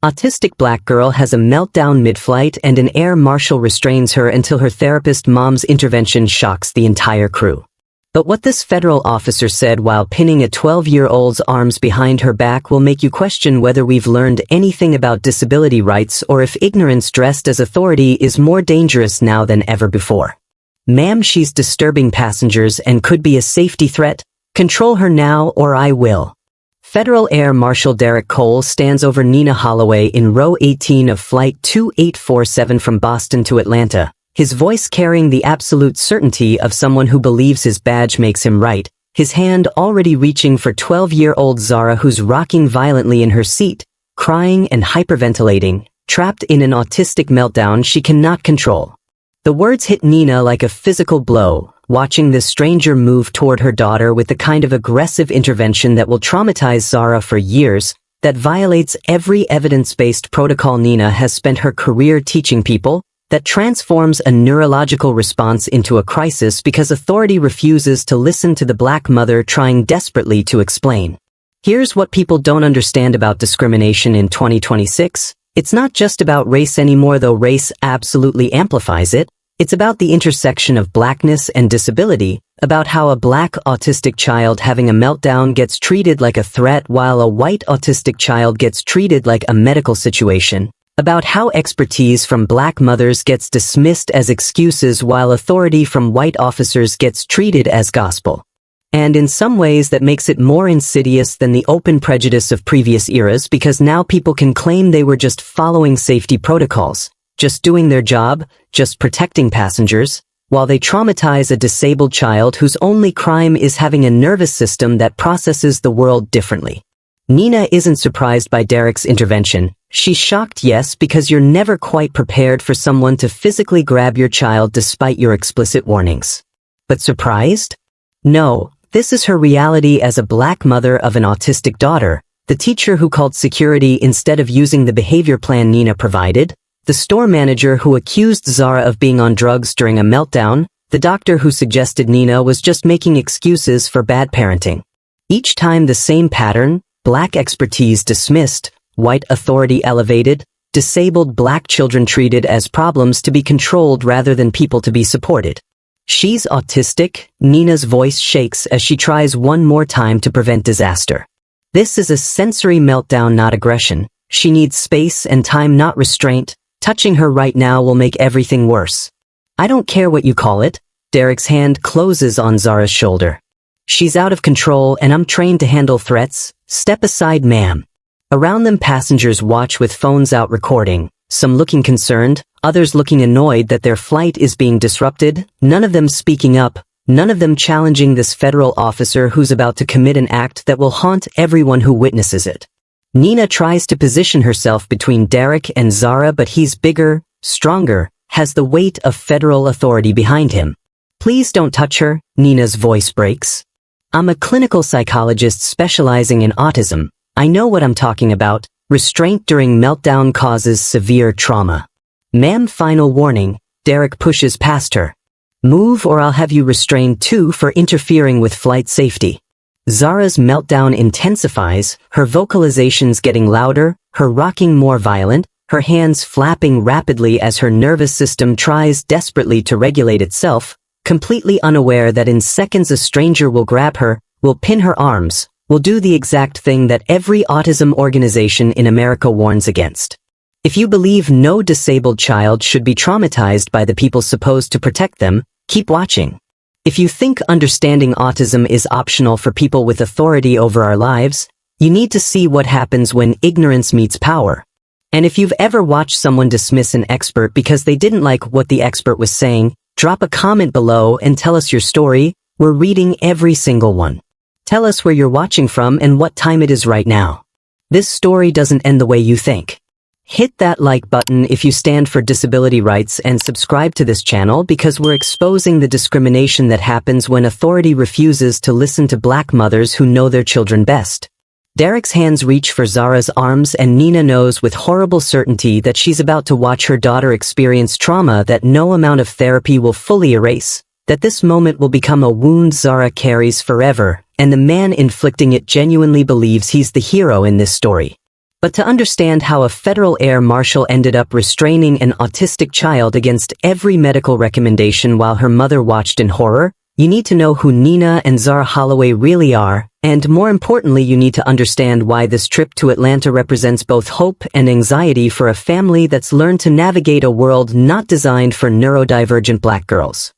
Autistic black girl has a meltdown mid-flight and an Air Marshal restrains her until her therapist mom's intervention shocks the entire crew. But what this federal officer said while pinning a 12-year-old's arms behind her back will make you question whether we've learned anything about disability rights or if ignorance dressed as authority is more dangerous now than ever before. Ma'am, she's disturbing passengers and could be a safety threat. Control her now or I will. Federal Air Marshal Derek Cole stands over Zara Holloway in row 18 of Flight 2847 from Boston to Atlanta, his voice carrying the absolute certainty of someone who believes his badge makes him right, his hand already reaching for 12-year-old Zara who's rocking violently in her seat, crying and hyperventilating, trapped in an autistic meltdown she cannot control. The words hit Nina like a physical blow, watching this stranger move toward her daughter with the kind of aggressive intervention that will traumatize Zara for years, that violates every evidence-based protocol Nina has spent her career teaching people, that transforms a neurological response into a crisis because authority refuses to listen to the black mother trying desperately to explain. Here's what people don't understand about discrimination in 2026. It's not just about race anymore, though race absolutely amplifies it. It's about the intersection of blackness and disability, about how a black autistic child having a meltdown gets treated like a threat while a white autistic child gets treated like a medical situation, about how expertise from black mothers gets dismissed as excuses while authority from white officers gets treated as gospel. And in some ways that makes it more insidious than the open prejudice of previous eras because now people can claim they were just following safety protocols, just doing their job, just protecting passengers, while they traumatize a disabled child whose only crime is having a nervous system that processes the world differently. Nina isn't surprised by Derek's intervention. She's shocked, yes, because you're never quite prepared for someone to physically grab your child despite your explicit warnings. But surprised? No, this is her reality as a black mother of an autistic daughter, the teacher who called security instead of using the behavior plan Nina provided, the store manager who accused Zara of being on drugs during a meltdown, the doctor who suggested Nina was just making excuses for bad parenting. Each time the same pattern, black expertise dismissed, white authority elevated, disabled black children treated as problems to be controlled rather than people to be supported. She's autistic, Nina's voice shakes as she tries one more time to prevent disaster. This is a sensory meltdown, not aggression. She needs space and time, not restraint. Touching her right now will make everything worse. I don't care what you call it. Derek's hand closes on Zara's shoulder. She's out of control and I'm trained to handle threats. Step aside, ma'am. Around them passengers watch with phones out recording, some looking concerned, others looking annoyed that their flight is being disrupted, none of them speaking up, none of them challenging this federal officer who's about to commit an act that will haunt everyone who witnesses it. Nina tries to position herself between Derek and Zara, but he's bigger, stronger, has the weight of federal authority behind him. Please don't touch her, Nina's voice breaks. I'm a clinical psychologist specializing in autism. I know what I'm talking about. Restraint during meltdown causes severe trauma. Ma'am, final warning. Derek pushes past her. Move or I'll have you restrained too for interfering with flight safety. Zara's meltdown intensifies, her vocalizations getting louder, her rocking more violent, her hands flapping rapidly as her nervous system tries desperately to regulate itself, completely unaware that in seconds a stranger will grab her, will pin her arms, will do the exact thing that every autism organization in America warns against. If you believe no disabled child should be traumatized by the people supposed to protect them, keep watching. If you think understanding autism is optional for people with authority over our lives, you need to see what happens when ignorance meets power. And if you've ever watched someone dismiss an expert because they didn't like what the expert was saying, drop a comment below and tell us your story. We're reading every single one. Tell us where you're watching from and what time it is right now. This story doesn't end the way you think. Hit that like button if you stand for disability rights and subscribe to this channel because we're exposing the discrimination that happens when authority refuses to listen to black mothers who know their children best. Derek's hands reach for Zara's arms and Nina knows with horrible certainty that she's about to watch her daughter experience trauma that no amount of therapy will fully erase, that this moment will become a wound Zara carries forever, and the man inflicting it genuinely believes he's the hero in this story. But to understand how a federal air marshal ended up restraining an autistic child against every medical recommendation while her mother watched in horror, you need to know who Nina and Zara Holloway really are, and more importantly, you need to understand why this trip to Atlanta represents both hope and anxiety for a family that's learned to navigate a world not designed for neurodivergent black girls.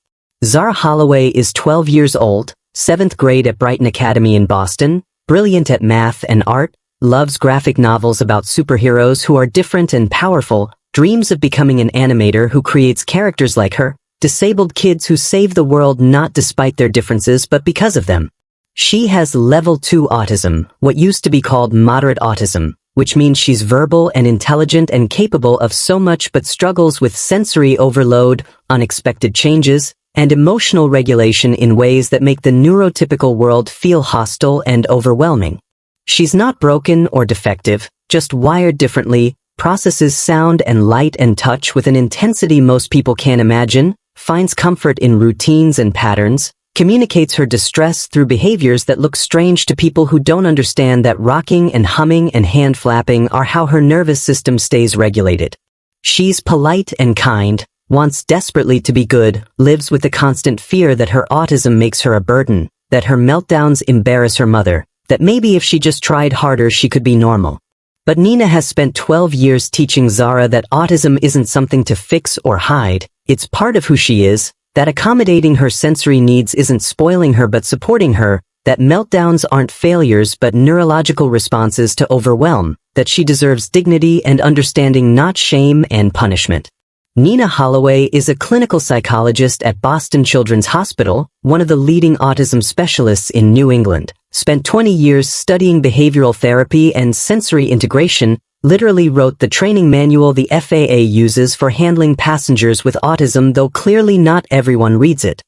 Zara Holloway is 12 years old, 7th grade at Brighton Academy in Boston, brilliant at math and art, loves graphic novels about superheroes who are different and powerful, dreams of becoming an animator who creates characters like her, disabled kids who save the world not despite their differences but because of them. She has level 2 autism, what used to be called moderate autism, which means she's verbal and intelligent and capable of so much but struggles with sensory overload, unexpected changes, and emotional regulation in ways that make the neurotypical world feel hostile and overwhelming. She's not broken or defective, just wired differently, processes sound and light and touch with an intensity most people can't imagine, finds comfort in routines and patterns, communicates her distress through behaviors that look strange to people who don't understand that rocking and humming and hand flapping are how her nervous system stays regulated. She's polite and kind, wants desperately to be good, lives with the constant fear that her autism makes her a burden, that her meltdowns embarrass her mother, that maybe if she just tried harder she could be normal. But Nina has spent 12 years teaching Zara that autism isn't something to fix or hide, it's part of who she is, that accommodating her sensory needs isn't spoiling her but supporting her, that meltdowns aren't failures but neurological responses to overwhelm, that she deserves dignity and understanding, not shame and punishment. Nina Holloway is a clinical psychologist at Boston Children's Hospital, one of the leading autism specialists in New England, spent 20 years studying behavioral therapy and sensory integration, literally wrote the training manual the FAA uses for handling passengers with autism, though clearly not everyone reads it.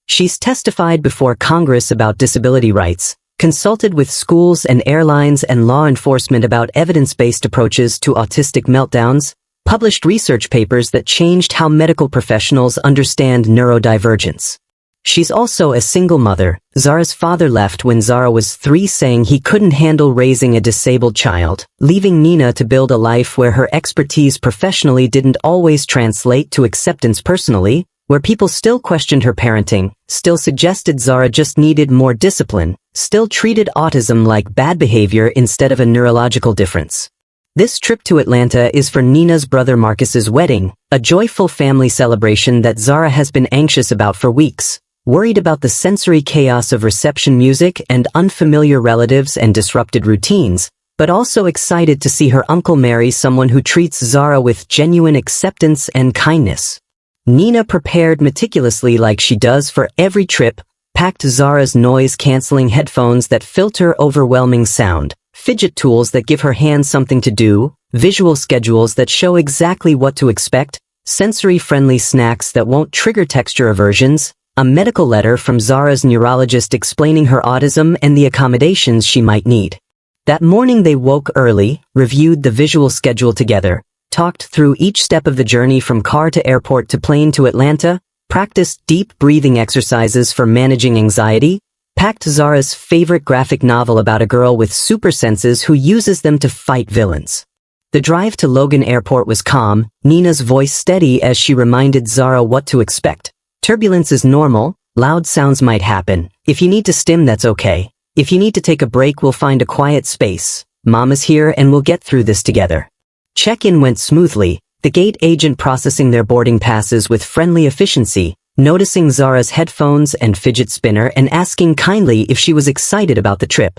She's testified before Congress about disability rights, consulted with schools and airlines and law enforcement about evidence-based approaches to autistic meltdowns, published research papers that changed how medical professionals understand neurodivergence. She's also a single mother. Zara's father left when Zara was 3, saying he couldn't handle raising a disabled child, leaving Nina to build a life where her expertise professionally didn't always translate to acceptance personally, where people still questioned her parenting, still suggested Zara just needed more discipline, still treated autism like bad behavior instead of a neurological difference. This trip to Atlanta is for Nina's brother Marcus's wedding, a joyful family celebration that Zara has been anxious about for weeks, worried about the sensory chaos of reception music and unfamiliar relatives and disrupted routines, but also excited to see her uncle marry someone who treats Zara with genuine acceptance and kindness. Nina prepared meticulously like she does for every trip, packed Zara's noise-canceling headphones that filter overwhelming sound, fidget tools that give her hands something to do, visual schedules that show exactly what to expect, sensory-friendly snacks that won't trigger texture aversions, a medical letter from Zara's neurologist explaining her autism and the accommodations she might need. That morning they woke early, reviewed the visual schedule together, talked through each step of the journey from car to airport to plane to Atlanta, practiced deep breathing exercises for managing anxiety, packed Zara's favorite graphic novel about a girl with super senses who uses them to fight villains. The drive to Logan Airport was calm, Nina's voice steady as she reminded Zara what to expect. Turbulence is normal, loud sounds might happen. If you need to stim, that's okay. If you need to take a break, we'll find a quiet space. Mama's here and we'll get through this together. Check-in went smoothly, the gate agent processing their boarding passes with friendly efficiency, noticing Zara's headphones and fidget spinner and asking kindly if she was excited about the trip.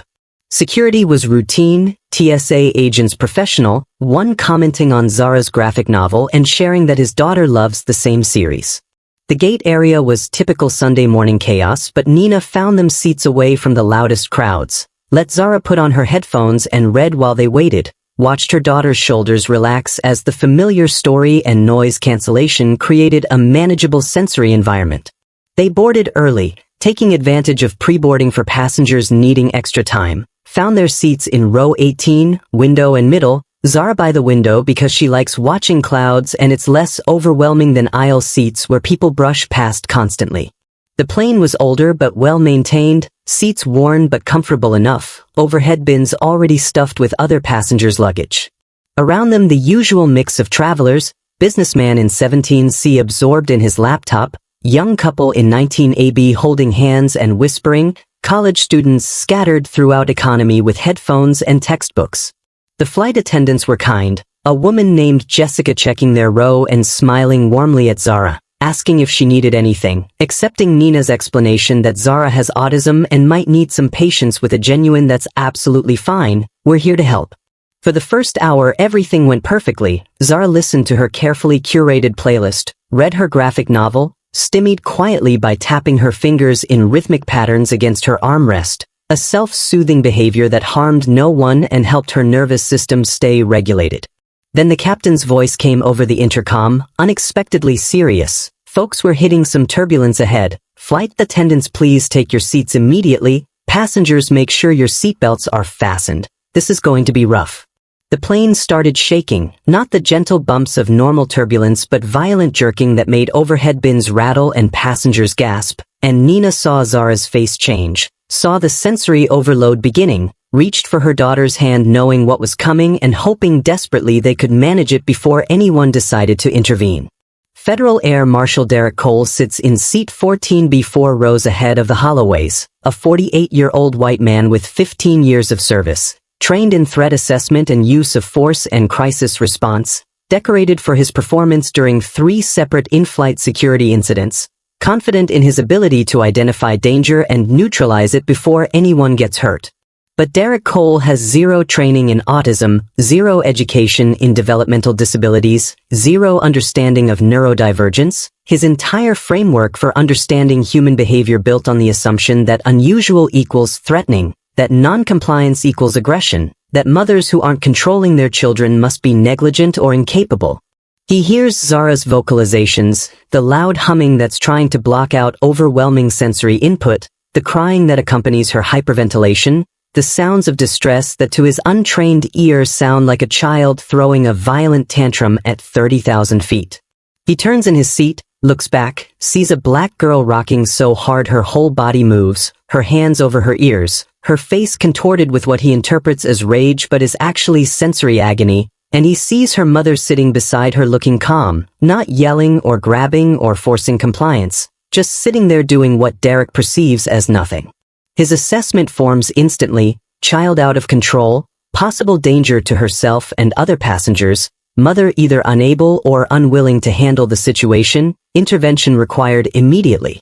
Security was routine, TSA agents professional, one commenting on Zara's graphic novel and sharing that his daughter loves the same series. The gate area was typical Sunday morning chaos, but Nina found them seats away from the loudest crowds, let Zara put on her headphones and read while they waited, watched her daughter's shoulders relax as the familiar story and noise cancellation created a manageable sensory environment. They boarded early, taking advantage of pre-boarding for passengers needing extra time, found their seats in row 18, window and middle, Zara by the window because she likes watching clouds and it's less overwhelming than aisle seats where people brush past constantly. The plane was older but well-maintained, seats worn but comfortable enough, overhead bins already stuffed with other passengers' luggage. Around them the usual mix of travelers, businessman in 17C absorbed in his laptop, young couple in 19AB holding hands and whispering, college students scattered throughout economy with headphones and textbooks. The flight attendants were kind, a woman named Jessica checking their row and smiling warmly at Zara, asking if she needed anything, accepting Nina's explanation that Zara has autism and might need some patience with a genuine "that's absolutely fine, we're here to help." For the first hour everything went perfectly. Zara listened to her carefully curated playlist, read her graphic novel, stymied quietly by tapping her fingers in rhythmic patterns against her armrest, a self-soothing behavior that harmed no one and helped her nervous system stay regulated. Then the captain's voice came over the intercom, unexpectedly serious. "Folks, we're hitting some turbulence ahead. Flight attendants, please take your seats immediately. Passengers, make sure your seatbelts are fastened. This is going to be rough." The plane started shaking, not the gentle bumps of normal turbulence but violent jerking that made overhead bins rattle and passengers gasp, and Nina saw Zara's face change, saw the sensory overload beginning, reached for her daughter's hand knowing what was coming and hoping desperately they could manage it before anyone decided to intervene. Federal Air Marshal Derek Cole sits in seat 14B 4 rows ahead of the Holloways, a 48-year-old white man with 15 years of service, trained in threat assessment and use of force and crisis response, decorated for his performance during 3 separate in-flight security incidents, confident in his ability to identify danger and neutralize it before anyone gets hurt. But Derek Cole has 0 training in autism, 0 education in developmental disabilities, 0 understanding of neurodivergence, his entire framework for understanding human behavior built on the assumption that unusual equals threatening, that non-compliance equals aggression, that mothers who aren't controlling their children must be negligent or incapable. He hears Zara's vocalizations, the loud humming that's trying to block out overwhelming sensory input, the crying that accompanies her hyperventilation, the sounds of distress that to his untrained ear sound like a child throwing a violent tantrum at 30,000 feet. He turns in his seat, looks back, sees a black girl rocking so hard her whole body moves, her hands over her ears, her face contorted with what he interprets as rage but is actually sensory agony, and he sees her mother sitting beside her looking calm, not yelling or grabbing or forcing compliance, just sitting there doing what Derek perceives as nothing. His assessment forms instantly: child out of control, possible danger to herself and other passengers, mother either unable or unwilling to handle the situation, intervention required immediately.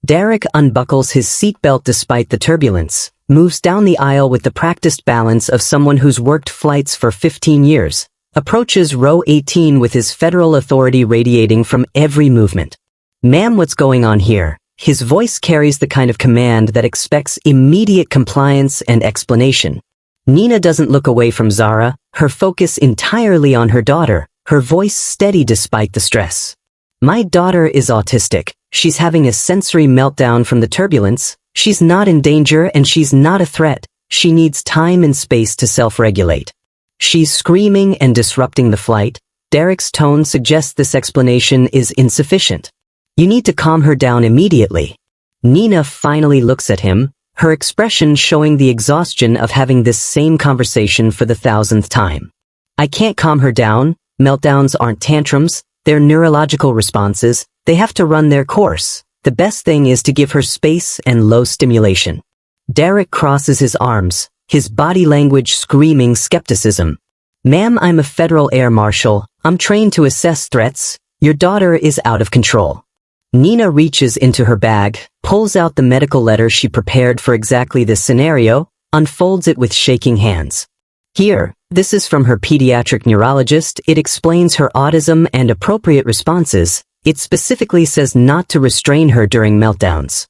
Derek unbuckles his seatbelt despite the turbulence, moves down the aisle with the practiced balance of someone who's worked flights for 15 years, approaches row 18 with his federal authority radiating from every movement. "Ma'am, what's going on here?" His voice carries the kind of command that expects immediate compliance and explanation. Nina doesn't look away from Zara, her focus entirely on her daughter, her voice steady despite the stress. "My daughter is autistic. She's having a sensory meltdown from the turbulence. She's not in danger and she's not a threat. She needs time and space to self-regulate. She's screaming and disrupting the flight." Derek's tone suggests this explanation is insufficient. "You need to calm her down immediately." Nina finally looks at him, her expression showing the exhaustion of having this same conversation for the 1,000th time. "I can't calm her down. Meltdowns aren't tantrums, they're neurological responses. They have to run their course. The best thing is to give her space and low stimulation." Derek crosses his arms, his body language screaming skepticism. "Ma'am, I'm a federal air marshal. I'm trained to assess threats. Your daughter is out of control." Nina reaches into her bag, pulls out the medical letter she prepared for exactly this scenario, unfolds it with shaking hands. "Here, this is from her pediatric neurologist. It explains her autism and appropriate responses. It specifically says not to restrain her during meltdowns."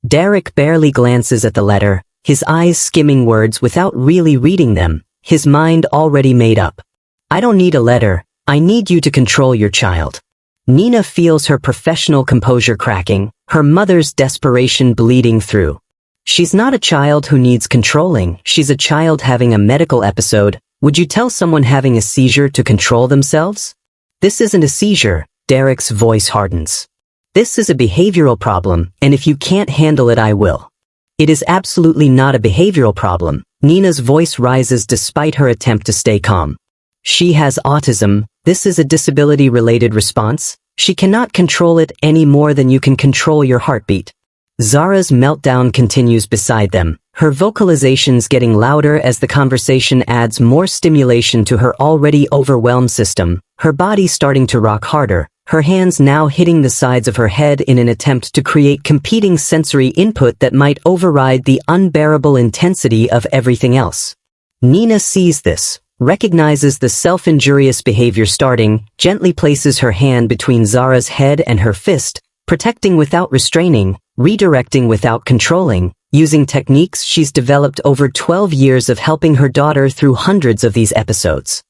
Derek barely glances at the letter, his eyes skimming words without really reading them, his mind already made up. "I don't need a letter. I need you to control your child." Nina feels her professional composure cracking, her mother's desperation bleeding through. She's not a child who needs controlling, she's a child having a medical episode. Would you tell someone having a seizure to control themselves? "This isn't a seizure," Derek's voice hardens. "This is a behavioral problem, and if you can't handle it, I will." "It is absolutely not a behavioral problem." Nina's voice rises despite her attempt to stay calm. She has autism. This is a disability-related response. She cannot control it any more than you can control your heartbeat. Zara's meltdown continues beside them, her vocalizations getting louder as the conversation adds more stimulation to her already overwhelmed system, her body starting to rock harder, her hands now hitting the sides of her head in an attempt to create competing sensory input that might override the unbearable intensity of everything else. Nina sees this, recognizes the self-injurious behavior starting, gently places her hand between Zara's head and her fist, protecting without restraining, redirecting without controlling, using techniques she's developed over 12 years of helping her daughter through hundreds of these episodes.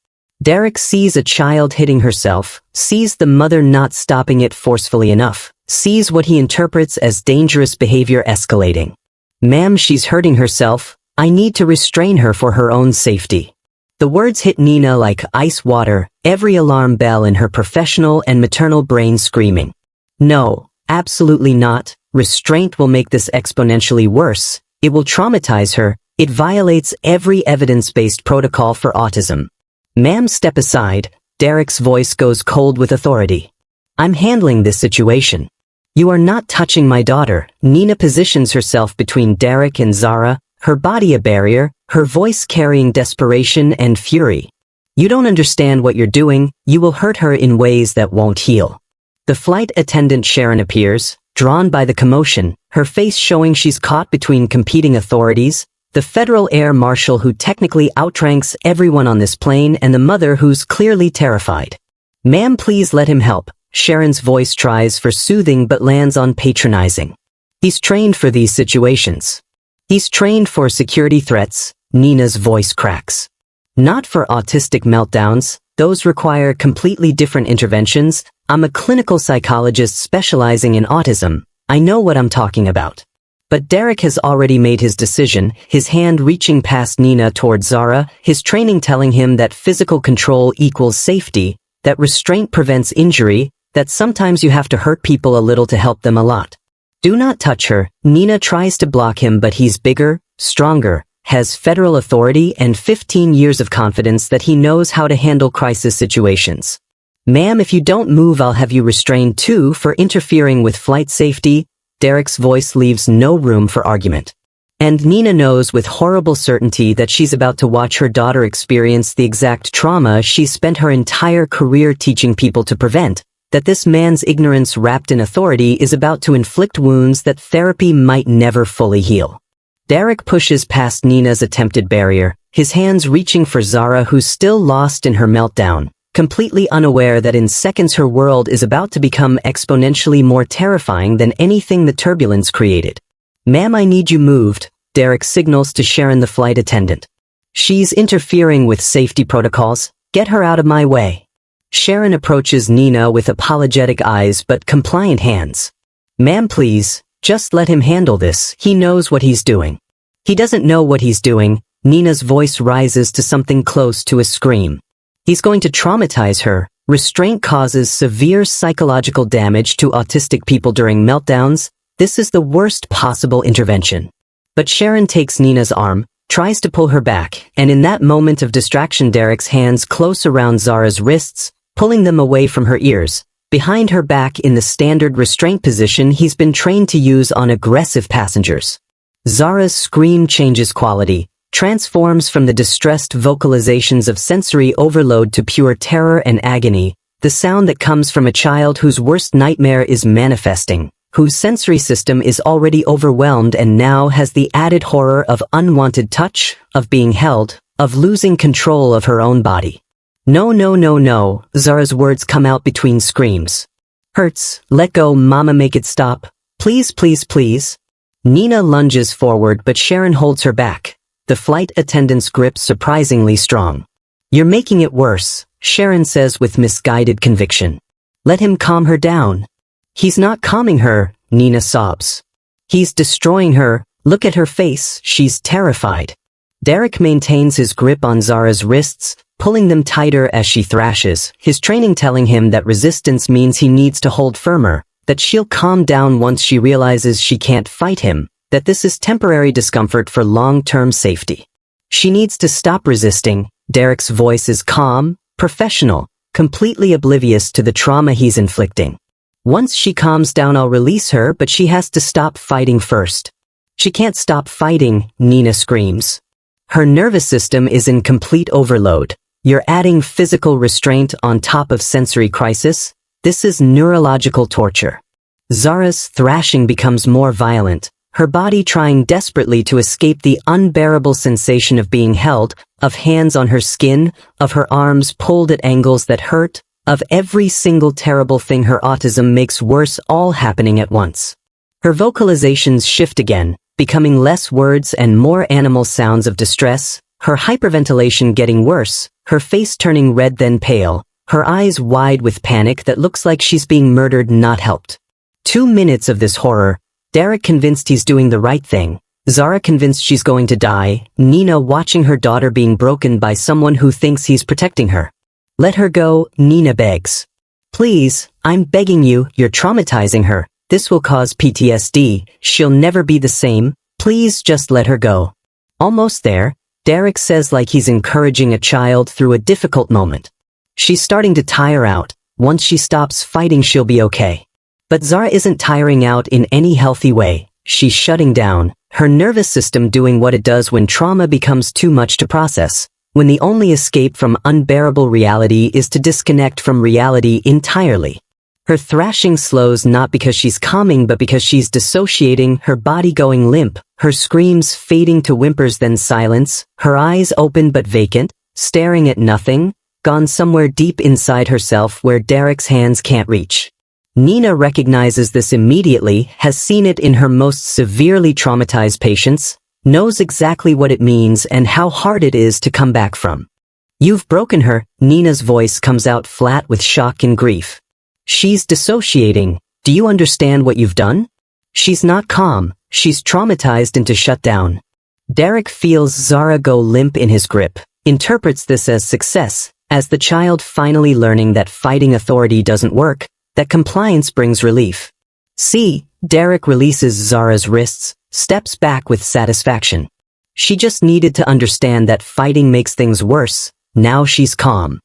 Derek sees a child hitting herself, sees the mother not stopping it forcefully enough, sees what he interprets as dangerous behavior escalating. "Ma'am, she's hurting herself. I need to restrain her for her own safety." The words hit Nina like ice water, every alarm bell in her professional and maternal brain screaming. No, absolutely not. Restraint will make this exponentially worse. It will traumatize her. It violates every evidence-based protocol for autism. "Ma'am, step aside." Derek's voice goes cold with authority. "I'm handling this situation. You are not touching my daughter." Nina positions herself between Derek and Zara, her body a barrier, her voice carrying desperation and fury. "You don't understand what you're doing. You will hurt her in ways that won't heal." The flight attendant Sharon appears, drawn by the commotion, her face showing she's caught between competing authorities, the federal air marshal who technically outranks everyone on this plane and the mother who's clearly terrified. "Ma'am, please let him help." Sharon's voice tries for soothing but lands on patronizing. "He's trained for these situations. He's trained for security threats." Nina's voice cracks. "Not for autistic meltdowns. Those require completely different interventions. I'm a clinical psychologist specializing in autism. I know what I'm talking about." But Derek has already made his decision, his hand reaching past Nina toward Zara, his training telling him that physical control equals safety, that restraint prevents injury, that sometimes you have to hurt people a little to help them a lot. "Do not touch her." Nina tries to block him, but he's bigger, stronger, has federal authority and 15 years of confidence that he knows how to handle crisis situations. "Ma'am, if you don't move, I'll have you restrained too for interfering with flight safety." Derek's voice leaves no room for argument. And Nina knows with horrible certainty that she's about to watch her daughter experience the exact trauma she's spent her entire career teaching people to prevent, that this man's ignorance wrapped in authority is about to inflict wounds that therapy might never fully heal. Derek pushes past Nina's attempted barrier, his hands reaching for Zara, who's still lost in her meltdown, completely unaware that in seconds her world is about to become exponentially more terrifying than anything the turbulence created. "Ma'am, I need you moved." Derek signals to Sharon, the flight attendant. "She's interfering with safety protocols. Get her out of my way." Sharon approaches Nina with apologetic eyes but compliant hands. "Ma'am, please, just let him handle this. He knows what he's doing." "He doesn't know what he's doing." Nina's voice rises to something close to a scream. "He's going to traumatize her." Restraint causes severe psychological damage to autistic people during meltdowns. This is the worst possible intervention. But Sharon takes Nina's arm, tries to pull her back, and in that moment of distraction Derek's hands close around Zara's wrists, pulling them away from her ears, behind her back in the standard restraint position he's been trained to use on aggressive passengers. Zara's scream changes quality, transforms from the distressed vocalizations of sensory overload to pure terror and agony, the sound that comes from a child whose worst nightmare is manifesting, whose sensory system is already overwhelmed and now has the added horror of unwanted touch, of being held, of losing control of her own body. "No, no, no, no," Zara's words come out between screams. "Hurts, let go, mama, make it stop. Please, please, please." Nina lunges forward but Sharon holds her back. The flight attendant's grip surprisingly strong. "You're making it worse," Sharon says with misguided conviction. "Let him calm her down." "He's not calming her," Nina sobs. "He's destroying her. Look at her face, she's terrified." Derek maintains his grip on Zara's wrists, pulling them tighter as she thrashes, his training telling him that resistance means he needs to hold firmer, that she'll calm down once she realizes she can't fight him, that this is temporary discomfort for long-term safety. She needs to stop resisting. Derek's voice is calm, professional, completely oblivious to the trauma he's inflicting. Once she calms down, I'll release her, but she has to stop fighting first. She can't stop fighting, Nina screams. Her nervous system is in complete overload. You're adding physical restraint on top of sensory crisis? This is neurological torture. Zara's thrashing becomes more violent, her body trying desperately to escape the unbearable sensation of being held, of hands on her skin, of her arms pulled at angles that hurt, of every single terrible thing her autism makes worse, all happening at once. Her vocalizations shift again, becoming less words and more animal sounds of distress, her hyperventilation getting worse, her face turning red then pale, her eyes wide with panic that looks like she's being murdered not helped. 2 minutes of this horror, Derek convinced he's doing the right thing, Zara convinced she's going to die, Nina watching her daughter being broken by someone who thinks he's protecting her. Let her go, Nina begs. Please, I'm begging you, you're traumatizing her. This will cause PTSD, she'll never be the same, please just let her go. Almost there, Derek says like he's encouraging a child through a difficult moment. She's starting to tire out, once she stops fighting she'll be okay. But Zara isn't tiring out in any healthy way, she's shutting down, her nervous system doing what it does when trauma becomes too much to process, when the only escape from unbearable reality is to disconnect from reality entirely. Her thrashing slows not because she's calming but because she's dissociating, her body going limp, her screams fading to whimpers then silence, her eyes open but vacant, staring at nothing, gone somewhere deep inside herself where Derek's hands can't reach. Nina recognizes this immediately, has seen it in her most severely traumatized patients, knows exactly what it means and how hard it is to come back from. You've broken her, Nina's voice comes out flat with shock and grief. She's dissociating. Do you understand what you've done? She's not calm, she's traumatized into shutdown. Derek feels Zara go limp in his grip, interprets this as success, as the child finally learning that fighting authority doesn't work, that compliance brings relief. See, Derek releases Zara's wrists, steps back with satisfaction. She just needed to understand that fighting makes things worse, now she's calm.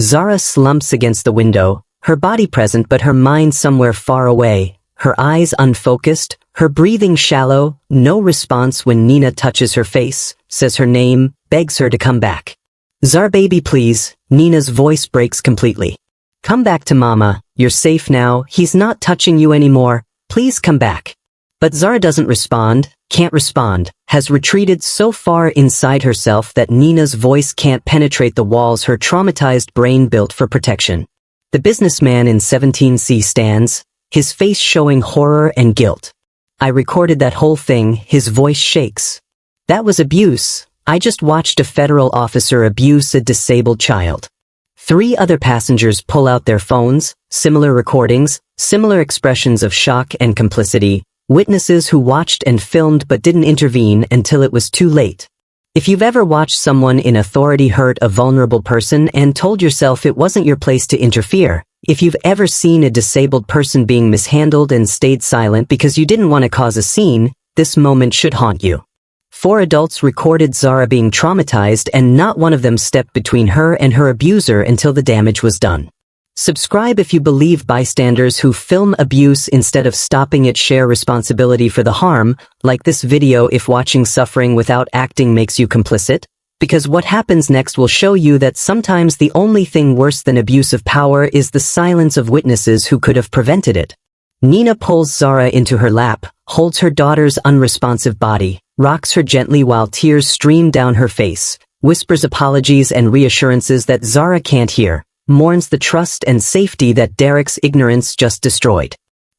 Zara slumps against the window, her body present but her mind somewhere far away, her eyes unfocused, her breathing shallow, no response when Nina touches her face, says her name, begs her to come back. Zara baby please, Nina's voice breaks completely. Come back to mama, you're safe now, he's not touching you anymore, please come back. But Zara doesn't respond, can't respond, has retreated so far inside herself that Nina's voice can't penetrate the walls her traumatized brain built for protection. The businessman in 17C stands, his face showing horror and guilt. I recorded that whole thing, his voice shakes. That was abuse. I just watched a federal officer abuse a disabled child. 3 other passengers pull out their phones, similar recordings, similar expressions of shock and complicity, witnesses who watched and filmed but didn't intervene until it was too late. If you've ever watched someone in authority hurt a vulnerable person and told yourself it wasn't your place to interfere, if you've ever seen a disabled person being mishandled and stayed silent because you didn't want to cause a scene, this moment should haunt you. 4 adults recorded Zara being traumatized and not one of them stepped between her and her abuser until the damage was done. Subscribe if you believe bystanders who film abuse instead of stopping it share responsibility for the harm, like this video if watching suffering without acting makes you complicit, because what happens next will show you that sometimes the only thing worse than abuse of power is the silence of witnesses who could have prevented it. Nina pulls Zara into her lap, holds her daughter's unresponsive body, rocks her gently while tears stream down her face, whispers apologies and reassurances that Zara can't hear, mourns the trust and safety that Derek's ignorance just destroyed.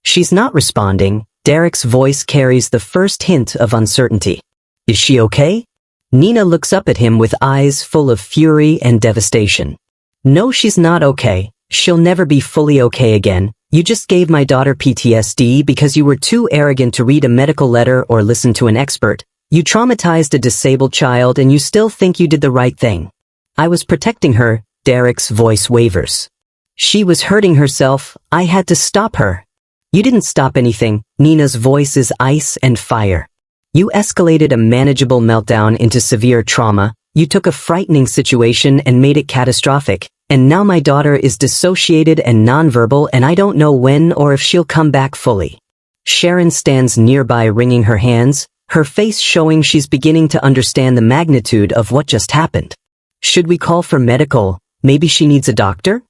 She's not responding, Derek's voice carries the first hint of uncertainty. Is she okay? Nina looks up at him with eyes full of fury and devastation. No, she's not okay, she'll never be fully okay again. You just gave my daughter PTSD because you were too arrogant to read a medical letter or listen to an expert. You traumatized a disabled child and you still think you did the right thing. I was protecting her, Derek's voice wavers. She was hurting herself, I had to stop her. You didn't stop anything, Nina's voice is ice and fire. You escalated a manageable meltdown into severe trauma, you took a frightening situation and made it catastrophic, And now my daughter is dissociated and nonverbal and I don't know when or if she'll come back fully. Sharon stands nearby wringing her hands, her face showing she's beginning to understand the magnitude of what just happened. Should we call for medical? Maybe she needs a doctor?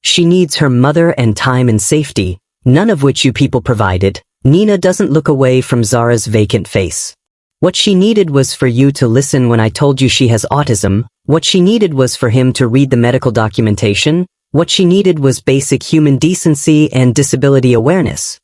She needs her mother and time and safety, none of which you people provided. Nina doesn't look away from Zara's vacant face. What she needed was for you to listen when I told you she has autism. What she needed was for him to read the medical documentation. What she needed was basic human decency and disability awareness.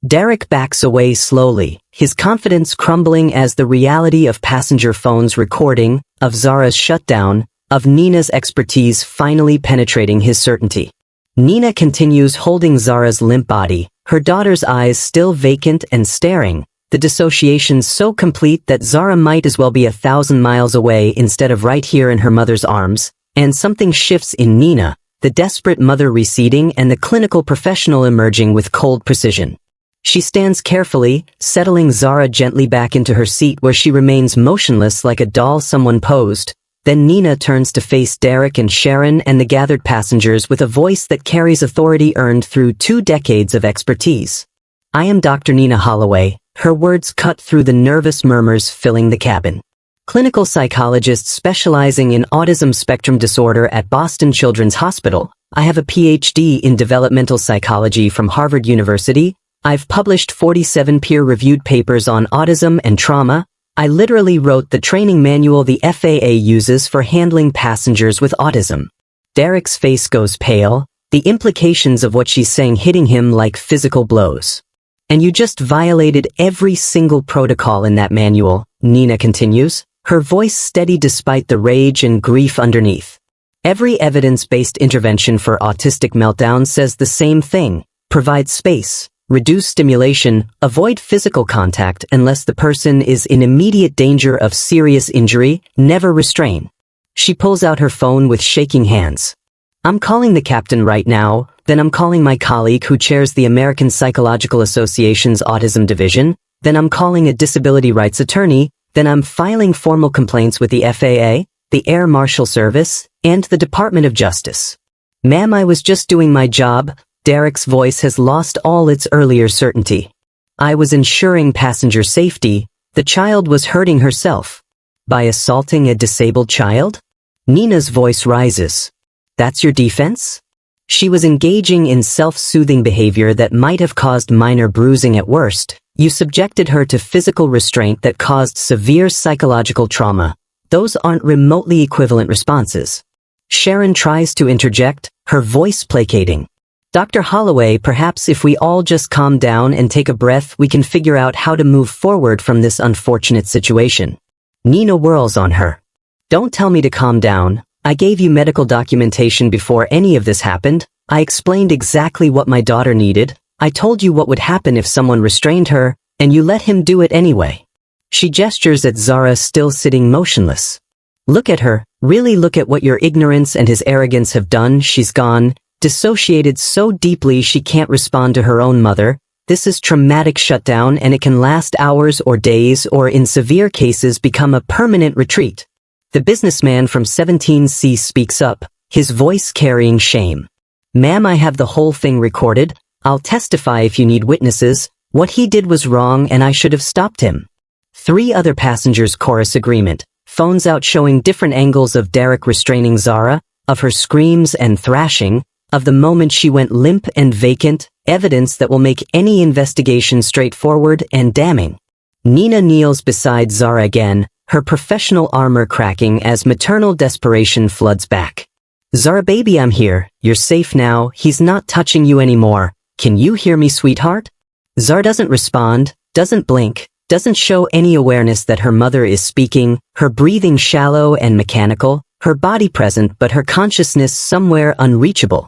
Derek backs away slowly, his confidence crumbling as the reality of passenger phones recording, of Zara's shutdown, of Nina's expertise finally penetrating his certainty. Nina continues holding Zara's limp body, her daughter's eyes still vacant and staring, the dissociation so complete that Zara might as well be 1,000 miles away instead of right here in her mother's arms, and something shifts in Nina, the desperate mother receding and the clinical professional emerging with cold precision. She stands carefully, settling Zara gently back into her seat where she remains motionless like a doll someone posed. Then Nina turns to face Derek and Sharon and the gathered passengers with a voice that carries authority earned through 2 decades of expertise. I am Dr. Nina Holloway, her words cut through the nervous murmurs filling the cabin. Clinical psychologist specializing in autism spectrum disorder at Boston Children's Hospital. I have a PhD in developmental psychology from Harvard University. I've published 47 peer-reviewed papers on autism and trauma. I literally wrote the training manual the FAA uses for handling passengers with autism. Derek's face goes pale, the implications of what she's saying hitting him like physical blows. And you just violated every single protocol in that manual, Nina continues, her voice steady despite the rage and grief underneath. Every evidence-based intervention for autistic meltdown says the same thing: provide space, reduce stimulation, avoid physical contact unless the person is in immediate danger of serious injury, never restrain. She pulls out her phone with shaking hands. I'm calling the captain right now, then I'm calling my colleague who chairs the American Psychological Association's Autism Division, then I'm calling a disability rights attorney, then I'm filing formal complaints with the FAA, the Air Marshal Service, and the Department of Justice. Ma'am, I was just doing my job. Derek's voice has lost all its earlier certainty. I was ensuring passenger safety. The child was hurting herself. By assaulting a disabled child? Nina's voice rises. That's your defense? She was engaging in self-soothing behavior that might have caused minor bruising at worst. You subjected her to physical restraint that caused severe psychological trauma. Those aren't remotely equivalent responses. Sharon tries to interject, her voice placating. Dr. Holloway, perhaps if we all just calm down and take a breath, we can figure out how to move forward from this unfortunate situation. Nina whirls on her. Don't tell me to calm down. I gave you medical documentation before any of this happened. I explained exactly what my daughter needed. I told you what would happen if someone restrained her, and you let him do it anyway. She gestures at Zara still sitting motionless. Look at her, really look at what your ignorance and his arrogance have done. She's gone, dissociated so deeply she can't respond to her own mother. This is traumatic shutdown and it can last hours or days or in severe cases become a permanent retreat. The businessman from 17C speaks up, his voice carrying shame. Ma'am, I have the whole thing recorded. I'll testify if you need witnesses. What he did was wrong and I should have stopped him. 3 other passengers chorus agreement, phones out showing different angles of Derek restraining Zara, of her screams and thrashing, of the moment she went limp and vacant, evidence that will make any investigation straightforward and damning. Nina kneels beside Zara again, her professional armor cracking as maternal desperation floods back. Zara baby, I'm here, you're safe now, he's not touching you anymore. Can you hear me, sweetheart? Zara doesn't respond, doesn't blink, doesn't show any awareness that her mother is speaking, her breathing shallow and mechanical, her body present but her consciousness somewhere unreachable.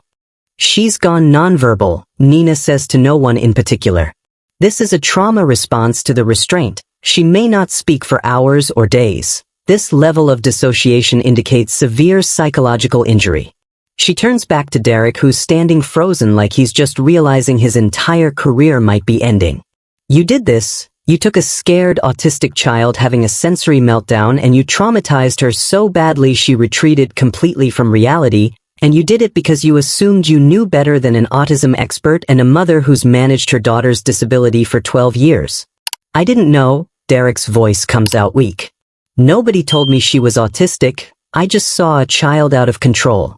She's gone nonverbal, Nina says to no one in particular. This is a trauma response to the restraint. She may not speak for hours or days. This level of dissociation indicates severe psychological injury. She turns back to Derek, who's standing frozen like he's just realizing his entire career might be ending. You did this. You took a scared autistic child having a sensory meltdown and you traumatized her so badly she retreated completely from reality, And you did it because you assumed you knew better than an autism expert and a mother who's managed her daughter's disability for 12 years. I didn't know. Derek's voice comes out weak. Nobody told me she was autistic. I just saw a child out of control.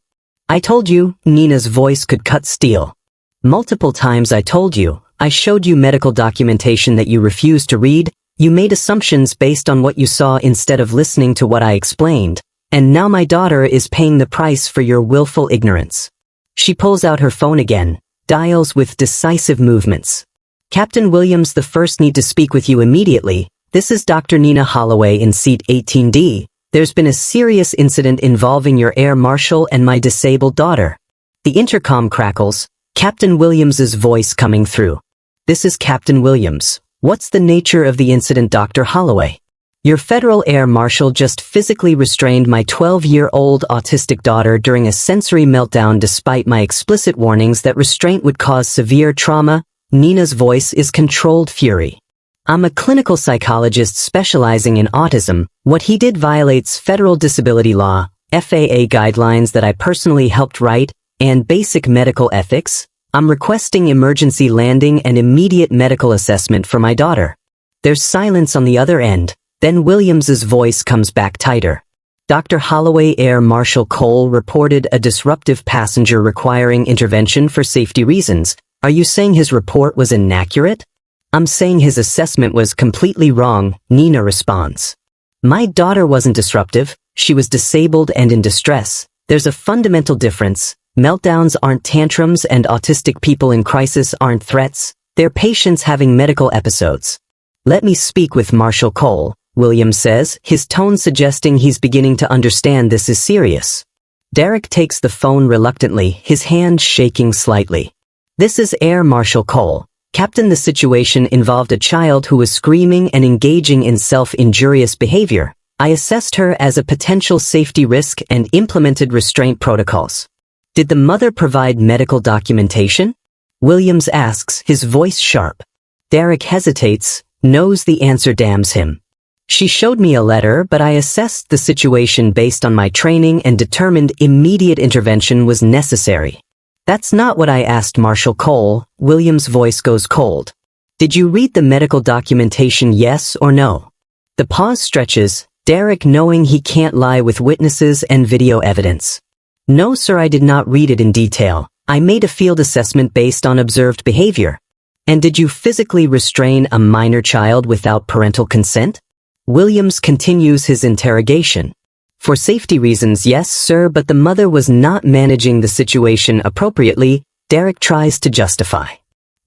I told you. Nina's voice could cut steel. Multiple times I told you. I showed you medical documentation that you refused to read. You made assumptions based on what you saw instead of listening to what I explained. And now my daughter is paying the price for your willful ignorance. She pulls out her phone again, dials with decisive movements. Captain Williams, the first need to speak with you immediately. This is Dr. Nina Holloway in seat 18D. There's been a serious incident involving your Air Marshal and my disabled daughter. The intercom crackles, Captain Williams's voice coming through. This is Captain Williams. What's the nature of the incident, Dr. Holloway? Your federal Air Marshal just physically restrained my 12-year-old autistic daughter during a sensory meltdown despite my explicit warnings that restraint would cause severe trauma. Nina's voice is controlled fury. I'm a clinical psychologist specializing in autism. What he did violates federal disability law, FAA guidelines that I personally helped write, and basic medical ethics. I'm requesting emergency landing and immediate medical assessment for my daughter. There's silence on the other end. Then Williams's voice comes back tighter. Dr. Holloway, Air Marshal Cole reported a disruptive passenger requiring intervention for safety reasons. Are you saying his report was inaccurate? I'm saying his assessment was completely wrong, Nina responds. My daughter wasn't disruptive. She was disabled and in distress. There's a fundamental difference. Meltdowns aren't tantrums and autistic people in crisis aren't threats. They're patients having medical episodes. Let me speak with Marshal Cole, Williams says, his tone suggesting he's beginning to understand this is serious. Derek takes the phone reluctantly, his hand shaking slightly. This is Air Marshal Cole. Captain, the situation involved a child who was screaming and engaging in self-injurious behavior. I assessed her as a potential safety risk and implemented restraint protocols. Did the mother provide medical documentation? Williams asks, his voice sharp. Derek hesitates, knows the answer damns him. She showed me a letter, but I assessed the situation based on my training and determined immediate intervention was necessary. That's not what I asked, Marshal Cole. Williams' voice goes cold. Did you read the medical documentation, yes or no? The pause stretches, Derek knowing he can't lie with witnesses and video evidence. No, sir, I did not read it in detail. I made a field assessment based on observed behavior. And did you physically restrain a minor child without parental consent? Williams continues his interrogation. For safety reasons, yes, sir, but the mother was not managing the situation appropriately. Derek tries to justify.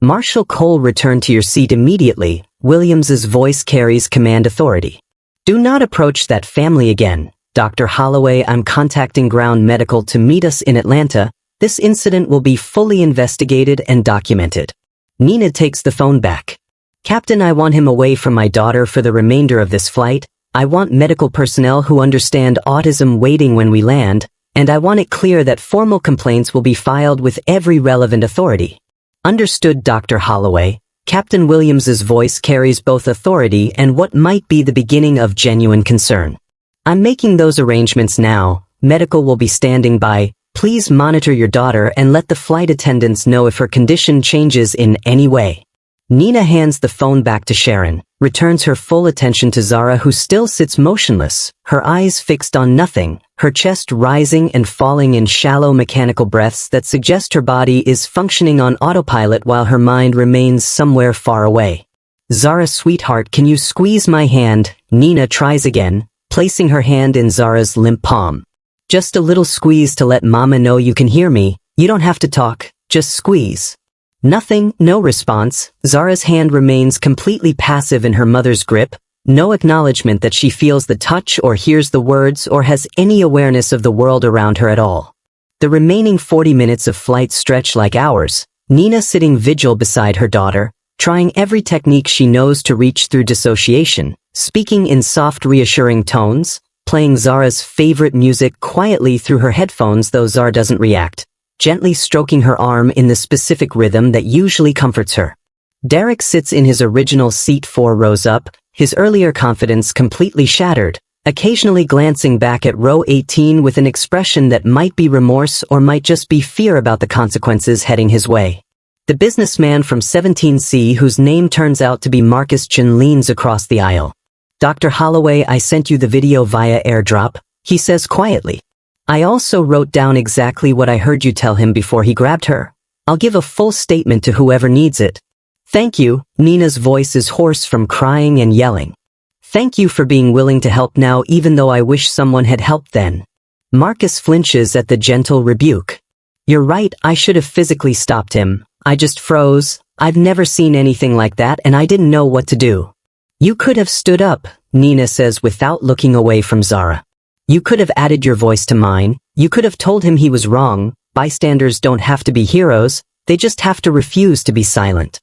Marshal Cole, return to your seat immediately. Williams's voice carries command authority. Do not approach that family again. Dr. Holloway, I'm contacting Ground Medical to meet us in Atlanta. This incident will be fully investigated and documented. Nina takes the phone back. Captain, I want him away from my daughter for the remainder of this flight. I want medical personnel who understand autism waiting when we land, and I want it clear that formal complaints will be filed with every relevant authority. Understood, Dr. Holloway. Captain Williams's voice carries both authority and what might be the beginning of genuine concern. I'm making those arrangements now. Medical will be standing by. Please monitor your daughter and let the flight attendants know if her condition changes in any way. Nina hands the phone back to Sharon, returns her full attention to Zara, who still sits motionless, her eyes fixed on nothing, her chest rising and falling in shallow mechanical breaths that suggest her body is functioning on autopilot while her mind remains somewhere far away. Zara, sweetheart, can you squeeze my hand? Nina tries again, placing her hand in Zara's limp palm. Just a little squeeze to let Mama know you can hear me. You don't have to talk, just squeeze. Nothing, no response. Zara's hand remains completely passive in her mother's grip, no acknowledgement that she feels the touch or hears the words or has any awareness of the world around her at all. The remaining 40 minutes of flight stretch like hours, Nina sitting vigil beside her daughter, trying every technique she knows to reach through dissociation, speaking in soft, reassuring tones, playing Zara's favorite music quietly through her headphones though Zara doesn't react, gently stroking her arm in the specific rhythm that usually comforts her. Derek sits in his original seat 4 rows up, his earlier confidence completely shattered, occasionally glancing back at row 18 with an expression that might be remorse or might just be fear about the consequences heading his way. The businessman from 17C, whose name turns out to be Marcus Chin, leans across the aisle. "Dr. Holloway, I sent you the video via airdrop," he says quietly. "I also wrote down exactly what I heard you tell him before he grabbed her. I'll give a full statement to whoever needs it." "Thank you." Nina's voice is hoarse from crying and yelling. "Thank you for being willing to help now, even though I wish someone had helped then." Marcus flinches at the gentle rebuke. "You're right, I should have physically stopped him. I just froze. I've never seen anything like that and I didn't know what to do." "You could have stood up," Nina says without looking away from Zara. "You could have added your voice to mine. You could have told him he was wrong. Bystanders don't have to be heroes, they just have to refuse to be silent."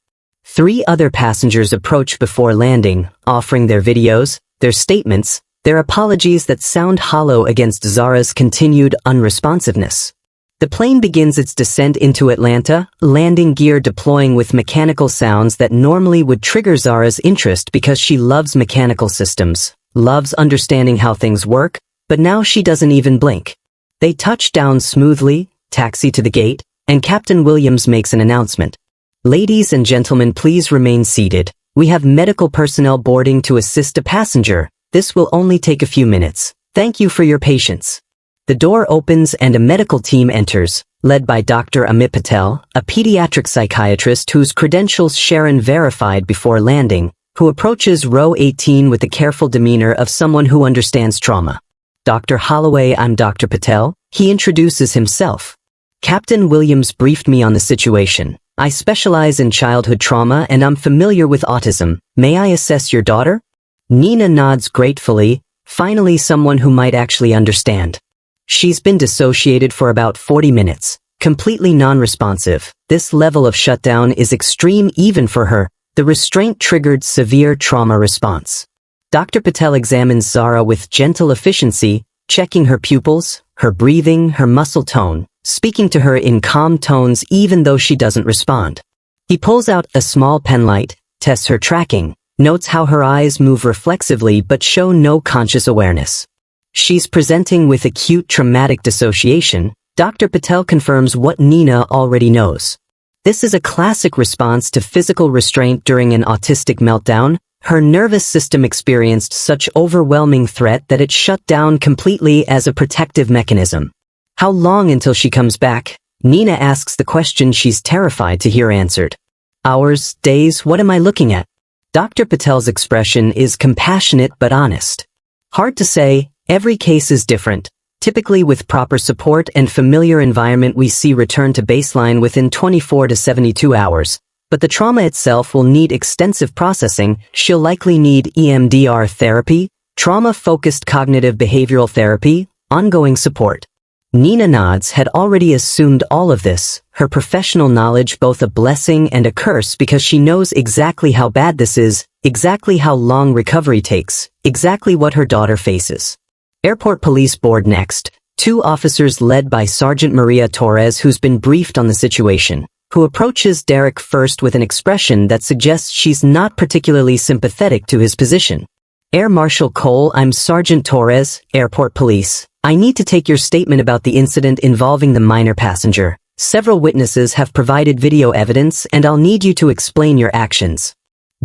3 other passengers approach before landing, offering their videos, their statements, their apologies that sound hollow against Zara's continued unresponsiveness. The plane begins its descent into Atlanta, landing gear deploying with mechanical sounds that normally would trigger Zara's interest because she loves mechanical systems, loves understanding how things work, but now she doesn't even blink. They touch down smoothly, taxi to the gate, and Captain Williams makes an announcement. "Ladies and gentlemen, please remain seated. We have medical personnel boarding to assist a passenger. This will only take a few minutes. Thank you for your patience." The door opens and a medical team enters, led by Dr. Amit Patel, a pediatric psychiatrist whose credentials Sharon verified before landing, who approaches row 18 with the careful demeanor of someone who understands trauma. "Dr. Holloway, I'm Dr. Patel," he introduces himself. "Captain Williams briefed me on the situation. I specialize in childhood trauma and I'm familiar with autism. May I assess your daughter?" Nina nods gratefully, finally someone who might actually understand. "She's been dissociated for about 40 minutes, completely non-responsive. This level of shutdown is extreme even for her. The restraint triggered severe trauma response." Dr. Patel examines Zara with gentle efficiency, checking her pupils, her breathing, her muscle tone, speaking to her in calm tones even though she doesn't respond. He pulls out a small penlight, tests her tracking, notes how her eyes move reflexively but show no conscious awareness. She's presenting with acute traumatic dissociation. Dr. Patel confirms what Nina already knows. This is a classic response to physical restraint during an autistic meltdown. Her nervous system experienced such overwhelming threat that it shut down completely as a protective mechanism. "How long until she comes back?" Nina asks the question she's terrified to hear answered. "Hours, days, what am I looking at?" Dr. Patel's expression is compassionate but honest. "Hard to say. Every case is different. Typically with proper support and familiar environment we see return to baseline within 24 to 72 hours. But the trauma itself will need extensive processing. She'll likely need EMDR therapy, trauma-focused cognitive behavioral therapy, ongoing support." Nina nods, had already assumed all of this, her professional knowledge both a blessing and a curse because she knows exactly how bad this is, exactly how long recovery takes, exactly what her daughter faces. Airport police board next, 2 officers led by Sergeant Maria Torres, who's been briefed on the situation, who approaches Derek first with an expression that suggests she's not particularly sympathetic to his position. "Air Marshal Cole, I'm Sergeant Torres, Airport Police. I need to take your statement about the incident involving the minor passenger. Several witnesses have provided video evidence and I'll need you to explain your actions."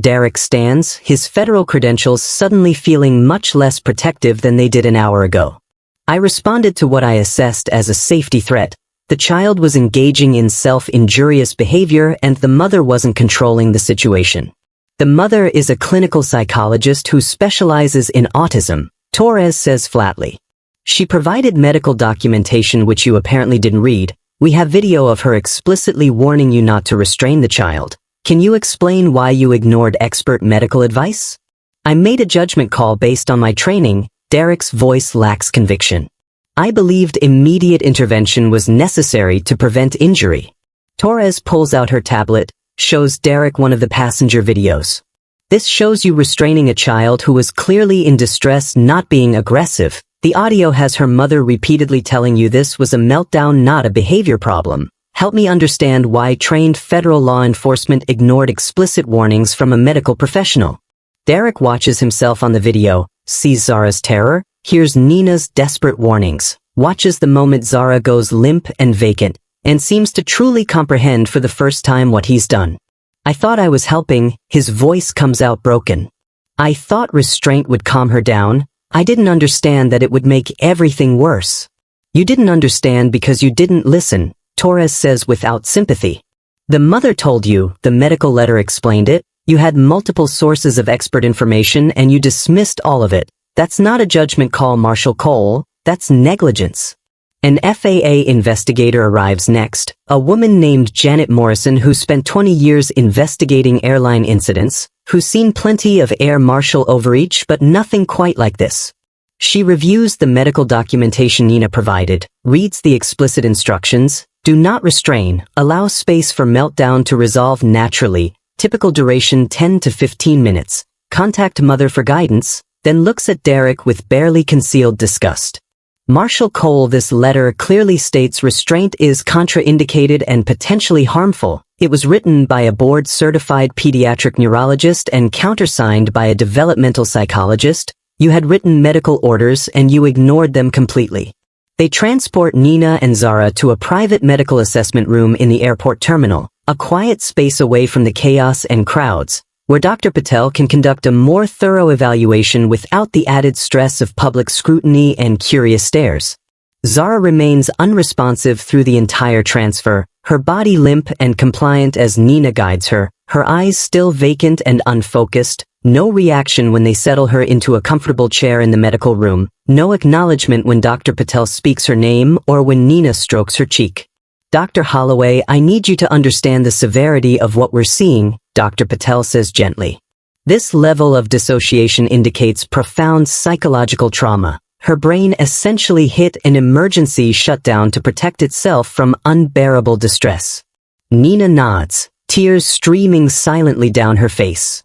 Derek stands, his federal credentials suddenly feeling much less protective than they did an hour ago. "I responded to what I assessed as a safety threat. The child was engaging in self-injurious behavior and the mother wasn't controlling the situation. The mother is a clinical psychologist who specializes in autism," Torres says flatly. "She provided medical documentation which you apparently didn't read. We have video of her explicitly warning you not to restrain the child. Can you explain why you ignored expert medical advice?" "I made a judgment call based on my training." Derek's voice lacks conviction. "I believed immediate intervention was necessary to prevent injury." Torres pulls out her tablet, shows Derek one of the passenger videos. "This shows you restraining a child who was clearly in distress, not being aggressive. The audio has her mother repeatedly telling you this was a meltdown, not a behavior problem. Help me understand why trained federal law enforcement ignored explicit warnings from a medical professional." Derek watches himself on the video, sees Zara's terror, hears Nina's desperate warnings, watches the moment Zara goes limp and vacant, and seems to truly comprehend for the first time what he's done. I thought I was helping, his voice comes out broken. I thought restraint would calm her down. I didn't understand that it would make everything worse. You didn't understand because you didn't listen, Torres says without sympathy. The mother told you, the medical letter explained it, you had multiple sources of expert information and you dismissed all of it. That's not a judgment call, Marshal Cole, that's negligence. An FAA investigator arrives next, a woman named Janet Morrison who spent 20 years investigating airline incidents, who's seen plenty of Air Marshal overreach but nothing quite like this. She reviews the medical documentation Nina provided, reads the explicit instructions, do not restrain, allow space for meltdown to resolve naturally, typical duration 10 to 15 minutes, contact mother for guidance, then looks at Derek with barely concealed disgust. Marshal Cole, this letter clearly states restraint is contraindicated and potentially harmful. It was written by a board-certified pediatric neurologist and countersigned by a developmental psychologist. You had written medical orders and you ignored them completely. They transport Nina and Zara to a private medical assessment room in the airport terminal, a quiet space away from the chaos and crowds, where Dr. Patel can conduct a more thorough evaluation without the added stress of public scrutiny and curious stares. Zara remains unresponsive through the entire transfer, her body limp and compliant as Nina guides her, her eyes still vacant and unfocused, no reaction when they settle her into a comfortable chair in the medical room, no acknowledgement when Dr. Patel speaks her name or when Nina strokes her cheek. Dr. Holloway, I need you to understand the severity of what we're seeing, Dr. Patel says gently. This level of dissociation indicates profound psychological trauma. Her brain essentially hit an emergency shutdown to protect itself from unbearable distress. Nina nods, tears streaming silently down her face.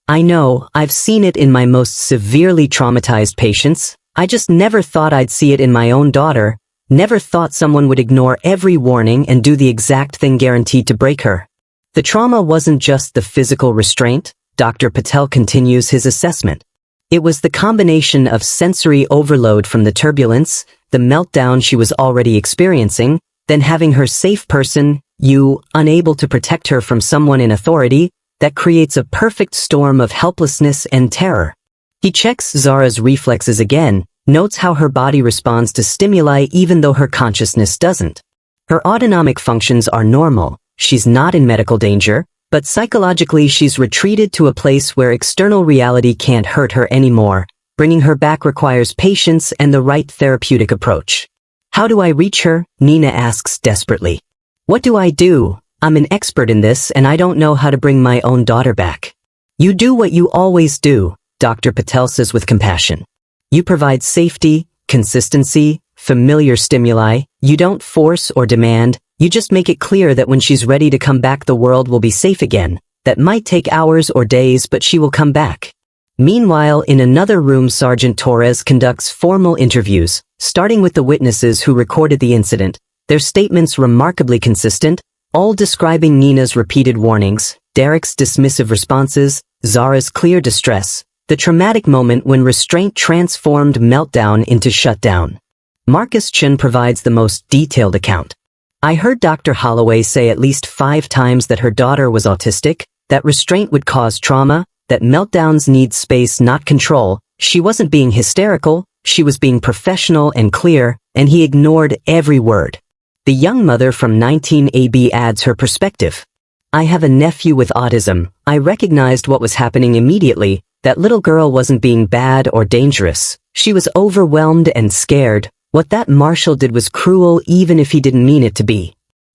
I know, I've seen it in my most severely traumatized patients. I just never thought I'd see it in my own daughter. Never thought someone would ignore every warning and do the exact thing guaranteed to break her. The trauma wasn't just the physical restraint, Dr. Patel continues his assessment. It was the combination of sensory overload from the turbulence, the meltdown she was already experiencing, then having her safe person, you, unable to protect her from someone in authority, that creates a perfect storm of helplessness and terror. He checks Zara's reflexes again, notes how her body responds to stimuli even though her consciousness doesn't. Her autonomic functions are normal, she's not in medical danger, but psychologically she's retreated to a place where external reality can't hurt her anymore. Bringing her back requires patience and the right therapeutic approach. How do I reach her? Nina asks desperately. What do I do? I'm an expert in this and I don't know how to bring my own daughter back. You do what you always do, Dr. Patel says with compassion. You provide safety, consistency, familiar stimuli. You don't force or demand. You just make it clear that when she's ready to come back the world will be safe again. That might take hours or days but she will come back. Meanwhile, in another room, Sergeant Torres conducts formal interviews, starting with the witnesses who recorded the incident. Their statements remarkably consistent, all describing Nina's repeated warnings, Derek's dismissive responses, Zara's clear distress, the traumatic moment when restraint transformed meltdown into shutdown. Marcus Chen provides the most detailed account. I heard Dr. Holloway say at least 5 times that her daughter was autistic, that restraint would cause trauma, that meltdowns need space, not control. She wasn't being hysterical, she was being professional and clear, and he ignored every word. The young mother from 19AB adds her perspective. I have a nephew with autism. I recognized what was happening immediately. That little girl wasn't being bad or dangerous. She was overwhelmed and scared. What that marshal did was cruel even if he didn't mean it to be.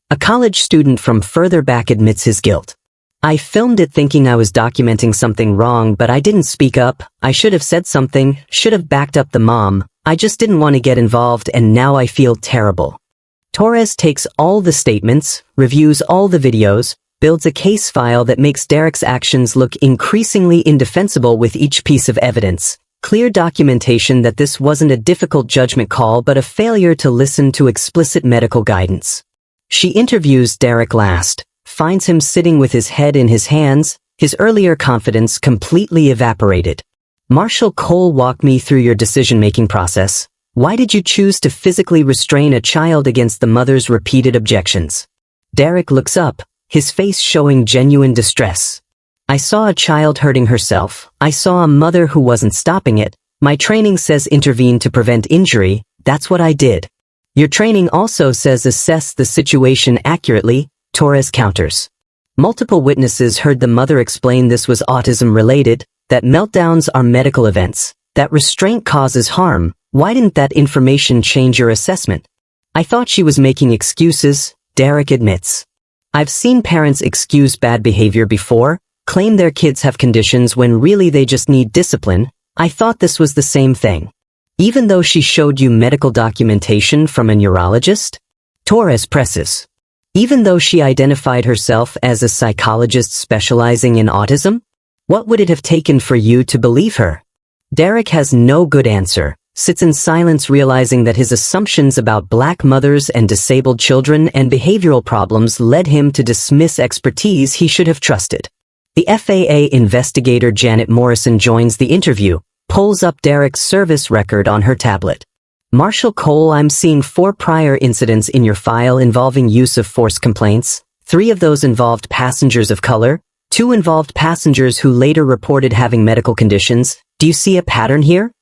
A college student from further back admits his guilt. I filmed it thinking I was documenting something wrong, but I didn't speak up. I should have said something, should have backed up the mom. I just didn't want to get involved and now I feel terrible. Torres takes all the statements, reviews all the videos, builds a case file that makes Derek's actions look increasingly indefensible with each piece of evidence. Clear documentation that this wasn't a difficult judgment call but a failure to listen to explicit medical guidance. She interviews Derek last, finds him sitting with his head in his hands, his earlier confidence completely evaporated. Marshal Cole, walk me through your decision-making process. Why did you choose to physically restrain a child against the mother's repeated objections? Derek looks up, his face showing genuine distress. I saw a child hurting herself. I saw a mother who wasn't stopping it. My training says intervene to prevent injury. That's what I did. Your training also says assess the situation accurately, Torres counters. Multiple witnesses heard the mother explain this was autism-related, that meltdowns are medical events, that restraint causes harm. Why didn't that information change your assessment? I thought she was making excuses, Derek admits. I've seen parents excuse bad behavior before, claim their kids have conditions when really they just need discipline. I thought this was the same thing. Even though she showed you medical documentation from a neurologist? Torres presses. Even though she identified herself as a psychologist specializing in autism? What would it have taken for you to believe her? Derek has no good answer, sits in silence realizing that his assumptions about black mothers and disabled children and behavioral problems led him to dismiss expertise he should have trusted. The FAA investigator Janet Morrison joins the interview, pulls up Derek's service record on her tablet. Marshal Cole, I'm seeing 4 prior incidents in your file involving use of force complaints. 3 of those involved passengers of color. 2 involved passengers who later reported having medical conditions. Do you see a pattern here?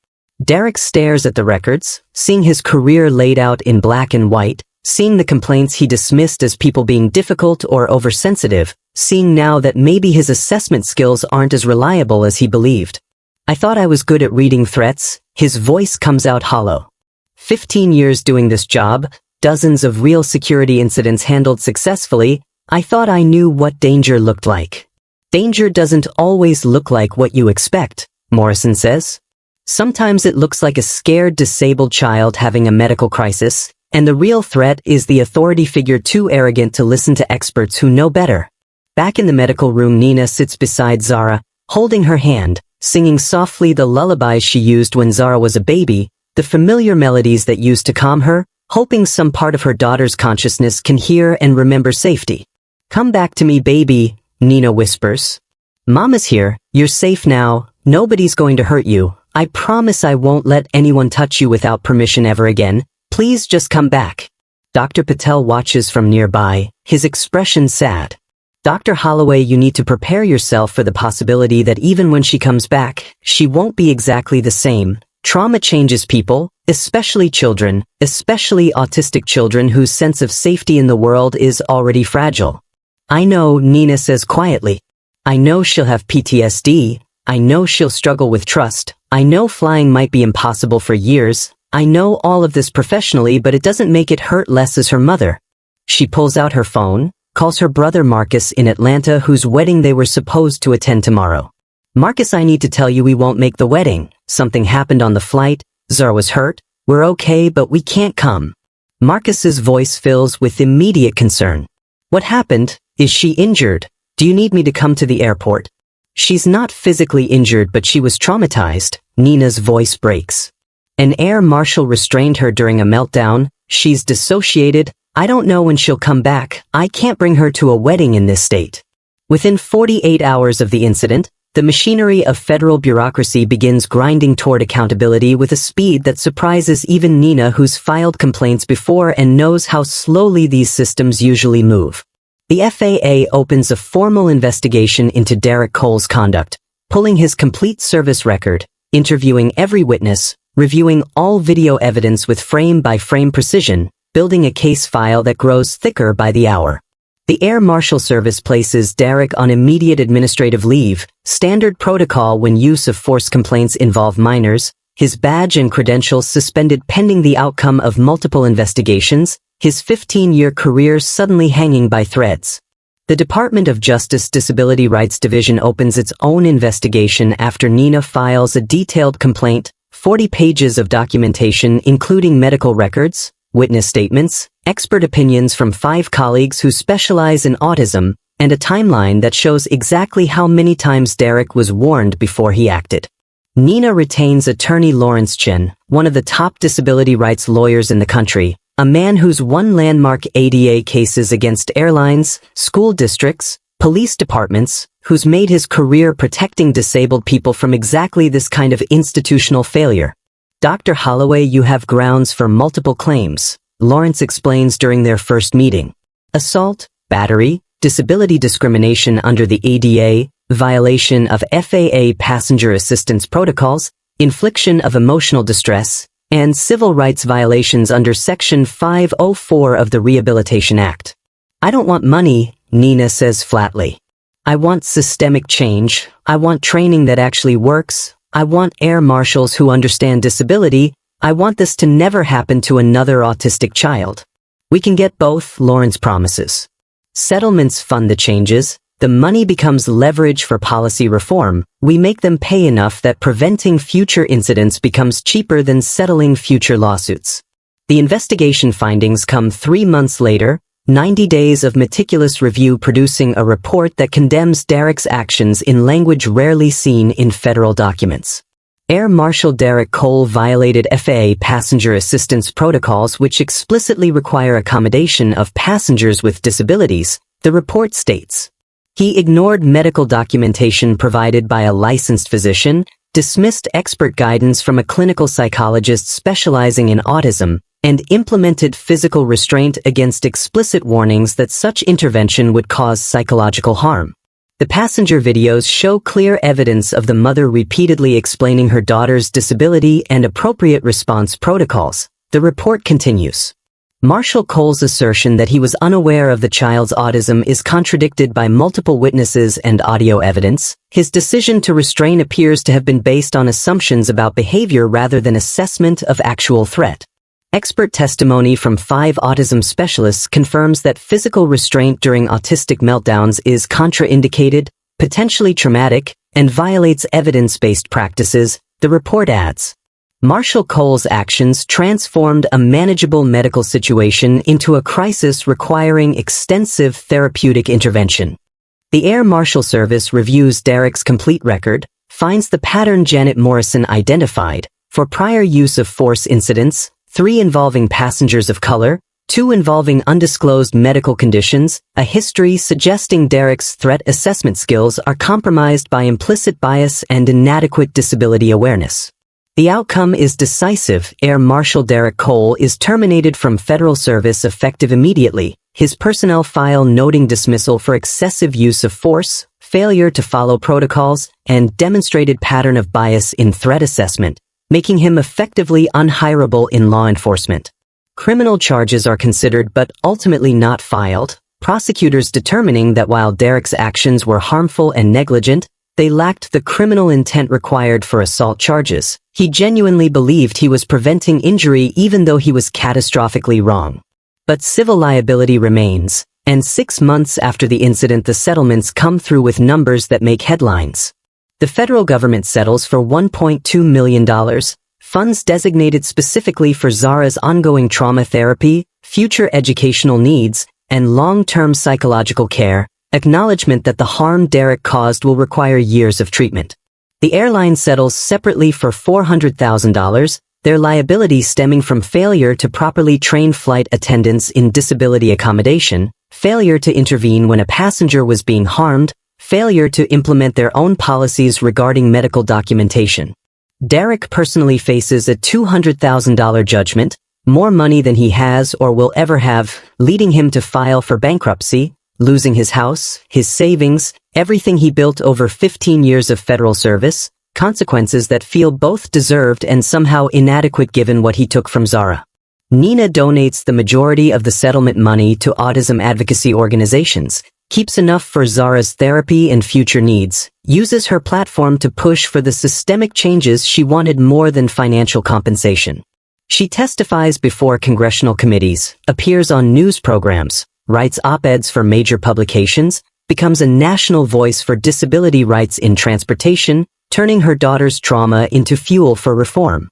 Derek stares at the records, seeing his career laid out in black and white, seeing the complaints he dismissed as people being difficult or oversensitive, seeing now that maybe his assessment skills aren't as reliable as he believed. I thought I was good at reading threats. His voice comes out hollow. 15 years doing this job, dozens of real security incidents handled successfully. I thought I knew what danger looked like. Danger doesn't always look like what you expect, Morrison says. Sometimes it looks like a scared, disabled child having a medical crisis, and the real threat is the authority figure too arrogant to listen to experts who know better. Back in the medical room, Nina sits beside Zara, holding her hand, singing softly the lullabies she used when Zara was a baby, the familiar melodies that used to calm her, hoping some part of her daughter's consciousness can hear and remember safety. Come back to me, baby, Nina whispers. Mama's here, you're safe now, nobody's going to hurt you. I promise I won't let anyone touch you without permission ever again. Please just come back. Dr. Patel watches from nearby, his expression sad. Dr. Holloway, you need to prepare yourself for the possibility that even when she comes back, she won't be exactly the same. Trauma changes people, especially children, especially autistic children whose sense of safety in the world is already fragile. I know, Nina says quietly. I know she'll have PTSD. I know she'll struggle with trust. I know flying might be impossible for years. I know all of this professionally, but it doesn't make it hurt less as her mother. She pulls out her phone, calls her brother Marcus in Atlanta, whose wedding they were supposed to attend tomorrow. Marcus, I need to tell you we won't make the wedding. Something happened on the flight. Zara was hurt. We're okay, but we can't come. Marcus's voice fills with immediate concern. What happened? Is she injured? Do you need me to come to the airport? She's not physically injured, but she was traumatized. Nina's voice breaks. An air marshal restrained her during a meltdown. She's dissociated. I don't know when she'll come back. I can't bring her to a wedding in this state. Within 48 hours of the incident, the machinery of federal bureaucracy begins grinding toward accountability with a speed that surprises even Nina, who's filed complaints before and knows how slowly these systems usually move. The FAA opens a formal investigation into Derek Cole's conduct, pulling his complete service record, interviewing every witness, reviewing all video evidence with frame-by-frame precision, building a case file that grows thicker by the hour. The Air Marshal Service places Derek on immediate administrative leave, standard protocol when use of force complaints involve minors, his badge and credentials suspended pending the outcome of multiple investigations, his 15-year career suddenly hanging by threads. The Department of Justice Disability Rights Division opens its own investigation after Nina files a detailed complaint, 40 pages of documentation including medical records, witness statements, expert opinions from 5 colleagues who specialize in autism, and a timeline that shows exactly how many times Derek was warned before he acted. Nina retains attorney Lawrence Chen, one of the top disability rights lawyers in the country, a man who's won landmark ADA cases against airlines, school districts, police departments, who's made his career protecting disabled people from exactly this kind of institutional failure. Dr. Holloway, you have grounds for multiple claims, Lawrence explains during their first meeting. Assault, battery, disability discrimination under the ADA, violation of FAA passenger assistance protocols, infliction of emotional distress, and civil rights violations under Section 504 of the Rehabilitation Act. I don't want money, Nina says flatly. I want systemic change. I want training that actually works. I want air marshals who understand disability. I want this to never happen to another autistic child. We can get both, Lawrence promises. Settlements fund the changes. The money becomes leverage for policy reform. We make them pay enough that preventing future incidents becomes cheaper than settling future lawsuits. The investigation findings come 3 months later, 90 days of meticulous review producing a report that condemns Derek's actions in language rarely seen in federal documents. Air Marshal Derek Cole violated FAA passenger assistance protocols which explicitly require accommodation of passengers with disabilities, the report states. He ignored medical documentation provided by a licensed physician, dismissed expert guidance from a clinical psychologist specializing in autism, and implemented physical restraint against explicit warnings that such intervention would cause psychological harm. The passenger videos show clear evidence of the mother repeatedly explaining her daughter's disability and appropriate response protocols. The report continues. Marshal Cole's assertion that he was unaware of the child's autism is contradicted by multiple witnesses and audio evidence. His decision to restrain appears to have been based on assumptions about behavior rather than assessment of actual threat. Expert testimony from 5 autism specialists confirms that physical restraint during autistic meltdowns is contraindicated, potentially traumatic, and violates evidence-based practices, the report adds. Marshal Cole's actions transformed a manageable medical situation into a crisis requiring extensive therapeutic intervention. The Air Marshal Service reviews Derek's complete record, finds the pattern Janet Morrison identified, for prior use of force incidents, 3 involving passengers of color, 2 involving undisclosed medical conditions, a history suggesting Derek's threat assessment skills are compromised by implicit bias and inadequate disability awareness. The outcome is decisive. Air Marshal Derek Cole is terminated from federal service effective immediately, his personnel file noting dismissal for excessive use of force, failure to follow protocols, and demonstrated pattern of bias in threat assessment, making him effectively unhirable in law enforcement. Criminal charges are considered but ultimately not filed, prosecutors determining that while Derek's actions were harmful and negligent, they lacked the criminal intent required for assault charges. He genuinely believed he was preventing injury even though he was catastrophically wrong. But civil liability remains, and 6 months after the incident the settlements come through with numbers that make headlines. The federal government settles for $1.2 million, funds designated specifically for Zara's ongoing trauma therapy, future educational needs, and long-term psychological care, acknowledgement that the harm Derek caused will require years of treatment. The airline settles separately for $400,000, their liability stemming from failure to properly train flight attendants in disability accommodation, failure to intervene when a passenger was being harmed, failure to implement their own policies regarding medical documentation. Derek personally faces a $200,000 judgment, more money than he has or will ever have, leading him to file for bankruptcy, losing his house, his savings, everything he built over 15 years of federal service, consequences that feel both deserved and somehow inadequate given what he took from Zara. Nina donates the majority of the settlement money to autism advocacy organizations, keeps enough for Zara's therapy and future needs, uses her platform to push for the systemic changes she wanted more than financial compensation. She testifies before congressional committees, appears on news programs, writes op-eds for major publications, becomes a national voice for disability rights in transportation, turning her daughter's trauma into fuel for reform.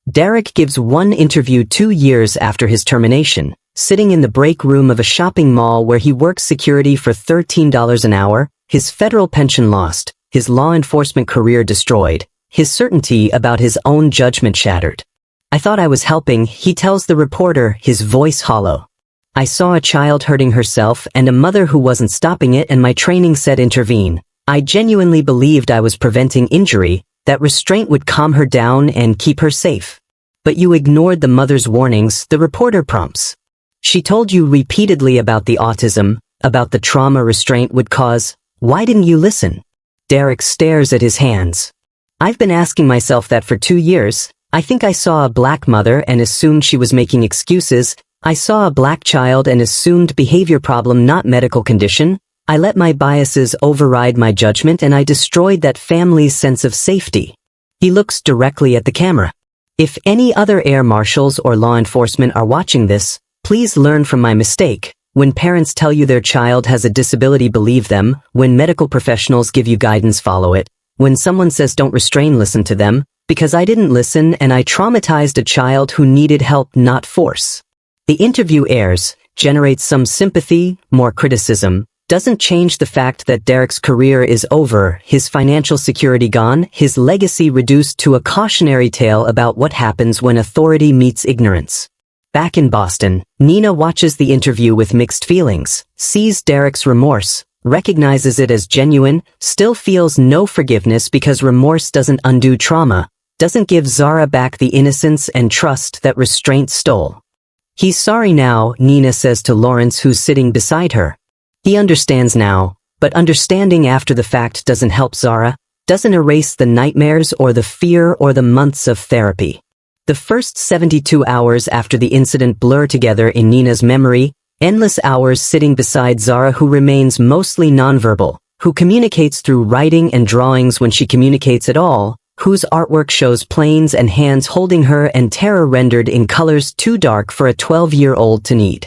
Derek gives one interview 2 years after his termination, sitting in the break room of a shopping mall where he works security for $13 an hour, his federal pension lost, his law enforcement career destroyed, his certainty about his own judgment shattered. I thought I was helping, he tells the reporter, his voice hollow. I saw a child hurting herself and a mother who wasn't stopping it, and my training said intervene. I genuinely believed I was preventing injury, that restraint would calm her down and keep her safe. But you ignored the mother's warnings, the reporter prompts. She told you repeatedly about the autism, about the trauma restraint would cause. Why didn't you listen? Derek stares at his hands. I've been asking myself that for 2 years. I think I saw a black mother and assumed she was making excuses. I saw a black child and assumed behavior problem, not medical condition. I let my biases override my judgment and I destroyed that family's sense of safety. He looks directly at the camera. If any other air marshals or law enforcement are watching this, please learn from my mistake. When parents tell you their child has a disability, believe them. When medical professionals give you guidance, follow it. When someone says don't restrain, listen to them. Because I didn't listen and I traumatized a child who needed help, not force. The interview airs, generates some sympathy, more criticism. Doesn't change the fact that Derek's career is over, his financial security gone, his legacy reduced to a cautionary tale about what happens when authority meets ignorance. Back in Boston, Nina watches the interview with mixed feelings, sees Derek's remorse, recognizes it as genuine, still feels no forgiveness because remorse doesn't undo trauma, doesn't give Zara back the innocence and trust that restraint stole. He's sorry now, Nina says to Lawrence, who's sitting beside her. He understands now, but understanding after the fact doesn't help Zara, doesn't erase the nightmares or the fear or the months of therapy. The first 72 hours after the incident blur together in Nina's memory, endless hours sitting beside Zara, who remains mostly nonverbal, who communicates through writing and drawings when she communicates at all, whose artwork shows planes and hands holding her and terror rendered in colors too dark for a 12-year-old to need.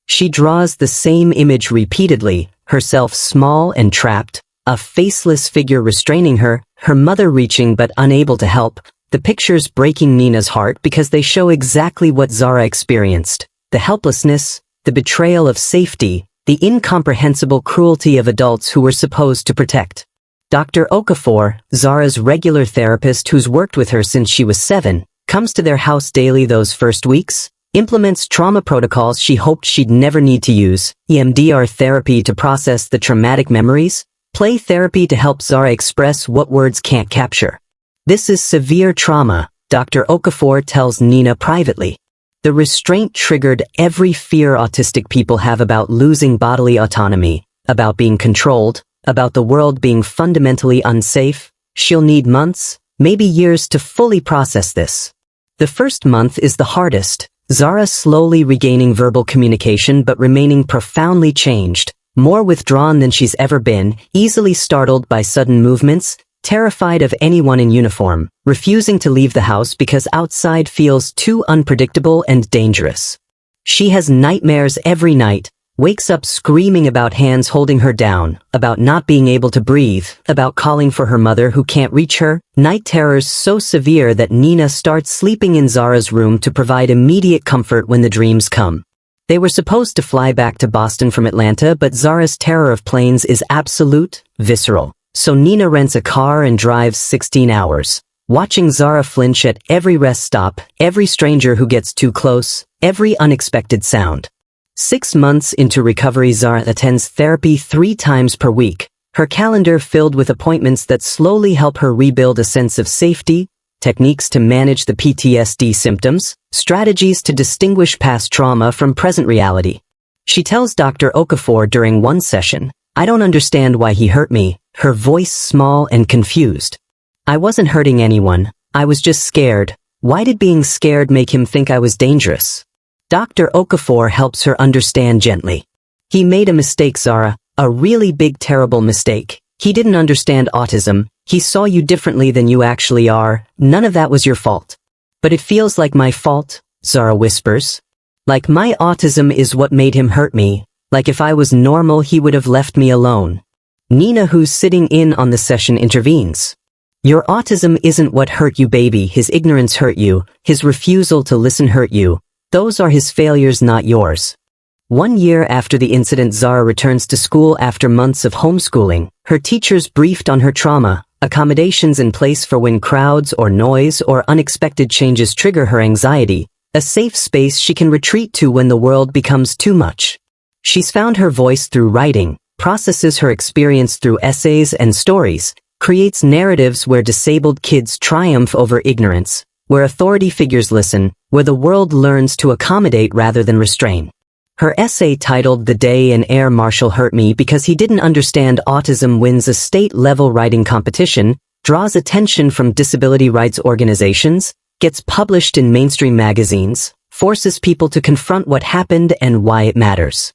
She draws the same image repeatedly, herself small and trapped, a faceless figure restraining her, her mother reaching but unable to help, the pictures breaking Nina's heart because they show exactly what Zara experienced, the helplessness, the betrayal of safety, the incomprehensible cruelty of adults who were supposed to protect. Dr. Okafor, Zara's regular therapist who's worked with her since she was 7, comes to their house daily those first weeks, implements trauma protocols she hoped she'd never need to use, EMDR therapy to process the traumatic memories, play therapy to help Zara express what words can't capture. This is severe trauma, Dr. Okafor tells Nina privately. The restraint triggered every fear autistic people have about losing bodily autonomy, about being controlled, about the world being fundamentally unsafe. She'll need months, maybe years to fully process this. The first month is the hardest. Zara slowly regaining verbal communication but remaining profoundly changed, more withdrawn than she's ever been, easily startled by sudden movements, terrified of anyone in uniform, refusing to leave the house because outside feels too unpredictable and dangerous. She has nightmares every night, wakes up screaming about hands holding her down, about not being able to breathe, about calling for her mother who can't reach her, night terrors so severe that Nina starts sleeping in Zara's room to provide immediate comfort when the dreams come. They were supposed to fly back to Boston from Atlanta, but Zara's terror of planes is absolute, visceral. So Nina rents a car and drives 16 hours, watching Zara flinch at every rest stop, every stranger who gets too close, every unexpected sound. 6 months into recovery, Zara attends therapy 3 times per week, her calendar filled with appointments that slowly help her rebuild a sense of safety, techniques to manage the PTSD symptoms, strategies to distinguish past trauma from present reality. She tells Dr. Okafor during one session, "I don't understand why he hurt me," her voice small and confused. "I wasn't hurting anyone, I was just scared. Why did being scared make him think I was dangerous?" Dr. Okafor helps her understand gently. "He made a mistake, Zara, a really big terrible mistake. He didn't understand autism, he saw you differently than you actually are, none of that was your fault." "But it feels like my fault," Zara whispers. "Like my autism is what made him hurt me, like if I was normal he would have left me alone." Nina, who's sitting in on the session, intervenes. "Your autism isn't what hurt you, baby, his ignorance hurt you, his refusal to listen hurt you. Those are his failures, not yours." 1 year after the incident, Zara returns to school after months of homeschooling. Her teachers briefed on her trauma, accommodations in place for when crowds or noise or unexpected changes trigger her anxiety, a safe space she can retreat to when the world becomes too much. She's found her voice through writing, processes her experience through essays and stories, creates narratives where disabled kids triumph over ignorance, where authority figures listen, where the world learns to accommodate rather than restrain. Her essay titled "The Day an Air Marshal Hurt Me Because He Didn't Understand Autism" wins a state-level writing competition, draws attention from disability rights organizations, gets published in mainstream magazines, forces people to confront what happened and why it matters.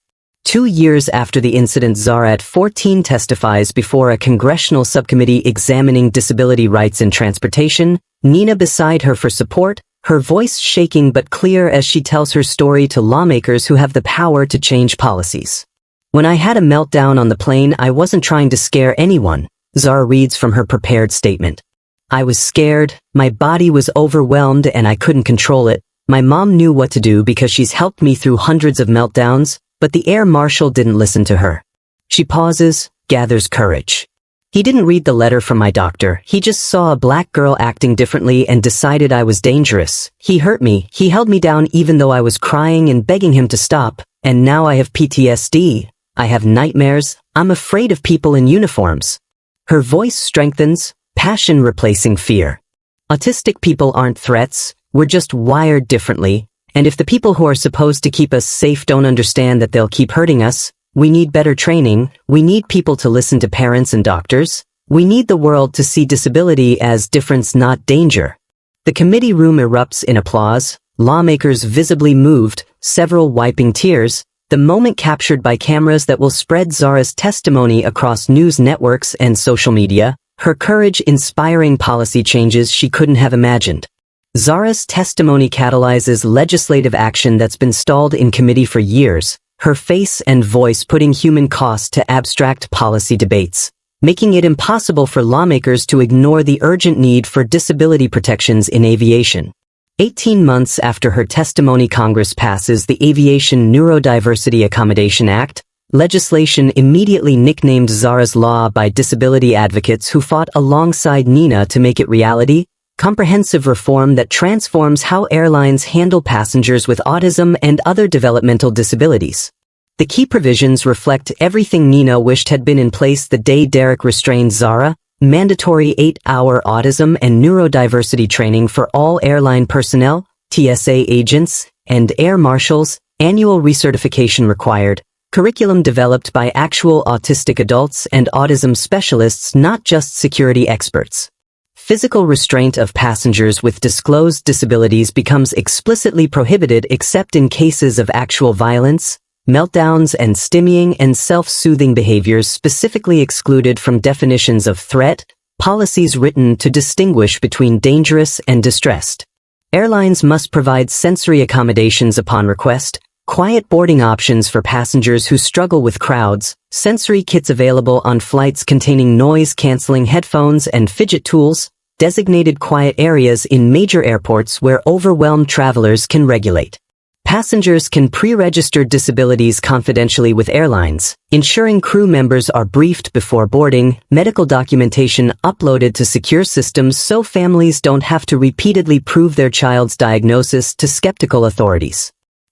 2 years after the incident, Zara at 14 testifies before a congressional subcommittee examining disability rights in transportation, Nina beside her for support, her voice shaking but clear as she tells her story to lawmakers who have the power to change policies. "When I had a meltdown on the plane, I wasn't trying to scare anyone," Zara reads from her prepared statement. "I was scared, my body was overwhelmed and I couldn't control it. My mom knew what to do because she's helped me through hundreds of meltdowns, but the air marshal didn't listen to her." She pauses, gathers courage. "He didn't read the letter from my doctor. He just saw a black girl acting differently and decided I was dangerous. He hurt me. He held me down even though I was crying and begging him to stop. And now I have PTSD. I have nightmares. I'm afraid of people in uniforms." Her voice strengthens, passion replacing fear. Autistic people aren't threats. We're just wired differently. And if the people who are supposed to keep us safe don't understand that they'll keep hurting us, we need better training, we need people to listen to parents and doctors, we need the world to see disability as difference, not danger. The committee room erupts in applause, lawmakers visibly moved, several wiping tears, the moment captured by cameras that will spread Zara's testimony across news networks and social media, her courage inspiring policy changes she couldn't have imagined. Zara's testimony catalyzes legislative action that's been stalled in committee for years, her face and voice putting human cost to abstract policy debates, making it impossible for lawmakers to ignore the urgent need for disability protections in aviation. 18 months after her testimony, Congress passes the Aviation Neurodiversity Accommodation Act, legislation immediately nicknamed Zara's Law by disability advocates who fought alongside Nina to make it reality. Comprehensive reform that transforms how airlines handle passengers with autism and other developmental disabilities. The key provisions reflect everything Nina wished had been in place the day Derek restrained Zara: mandatory 8-hour autism and neurodiversity training for all airline personnel, TSA agents, and air marshals, annual recertification required, curriculum developed by actual autistic adults and autism specialists, not just security experts. Physical restraint of passengers with disclosed disabilities becomes explicitly prohibited except in cases of actual violence, meltdowns and stimming and self-soothing behaviors specifically excluded from definitions of threat, policies written to distinguish between dangerous and distressed. Airlines must provide sensory accommodations upon request, quiet boarding options for passengers who struggle with crowds, sensory kits available on flights containing noise-canceling headphones and fidget tools, designated quiet areas in major airports where overwhelmed travelers can regulate. Passengers can pre-register disabilities confidentially with airlines, ensuring crew members are briefed before boarding, medical documentation uploaded to secure systems so families don't have to repeatedly prove their child's diagnosis to skeptical authorities.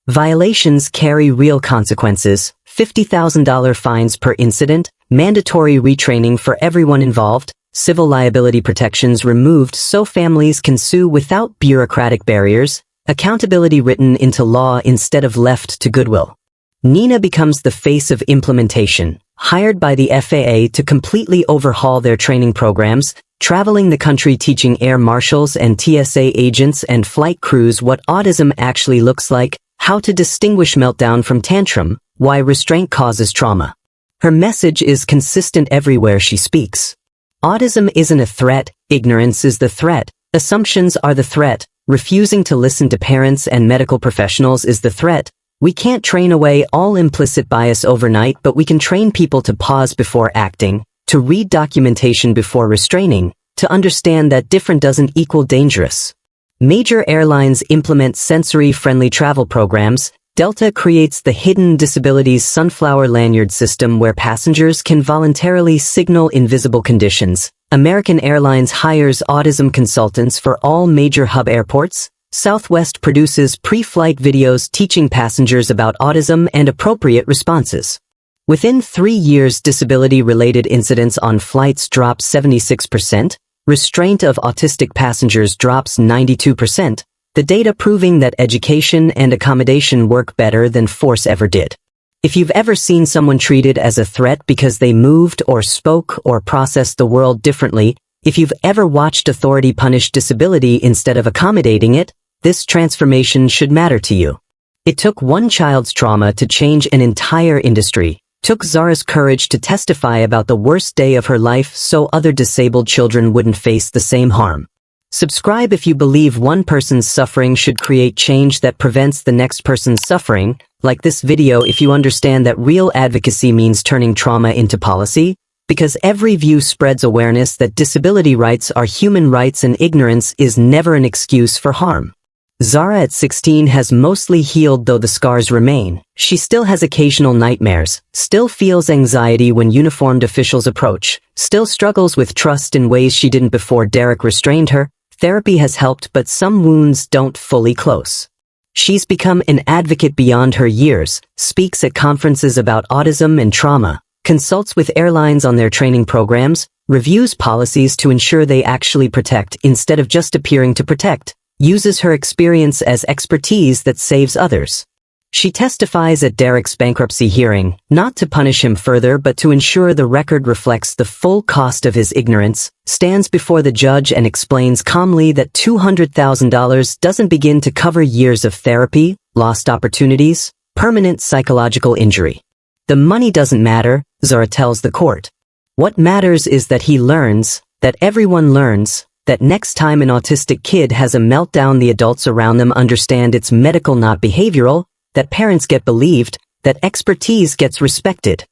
Violations carry real consequences: $50,000 fines per incident, mandatory retraining for everyone involved, civil liability protections removed so families can sue without bureaucratic barriers, accountability written into law instead of left to goodwill. Nina becomes the face of implementation, hired by the FAA to completely overhaul their training programs, traveling the country teaching air marshals and TSA agents and flight crews what autism actually looks like, how to distinguish meltdown from tantrum, why restraint causes trauma. Her message is consistent everywhere she speaks. Autism isn't a threat, ignorance is the threat, assumptions are the threat, refusing to listen to parents and medical professionals is the threat. We can't train away all implicit bias overnight, but we can train people to pause before acting, to read documentation before restraining, to understand that different doesn't equal dangerous. Major airlines implement sensory-friendly travel programs. Delta creates the Hidden Disabilities Sunflower Lanyard system where passengers can voluntarily signal invisible conditions. American Airlines hires autism consultants for all major hub airports. Southwest produces pre-flight videos teaching passengers about autism and appropriate responses. Within 3 years, disability-related incidents on flights drops 76%, restraint of autistic passengers drops 92%, the data proving that education and accommodation work better than force ever did. If you've ever seen someone treated as a threat because they moved or spoke or processed the world differently, if you've ever watched authority punish disability instead of accommodating it, this transformation should matter to you. It took one child's trauma to change an entire industry. Took Zara's courage to testify about the worst day of her life so other disabled children wouldn't face the same harm. Subscribe if you believe one person's suffering should create change that prevents the next person's suffering. Like this video if you understand that real advocacy means turning trauma into policy, because every view spreads awareness that disability rights are human rights and ignorance is never an excuse for harm. Zara at 16 has mostly healed, though the scars remain. She still has occasional nightmares, still feels anxiety when uniformed officials approach, still struggles with trust in ways she didn't before Derek restrained her. Therapy has helped, but some wounds don't fully close. She's become an advocate beyond her years, speaks at conferences about autism and trauma, consults with airlines on their training programs, reviews policies to ensure they actually protect instead of just appearing to protect, uses her experience as expertise that saves others. She testifies at Derek's bankruptcy hearing, not to punish him further but to ensure the record reflects the full cost of his ignorance, stands before the judge and explains calmly that $200,000 doesn't begin to cover years of therapy, lost opportunities, permanent psychological injury. The money doesn't matter, Zara tells the court. What matters is that he learns, that everyone learns, that next time an autistic kid has a meltdown the adults around them understand it's medical not behavioral, that parents get believed, that expertise gets respected.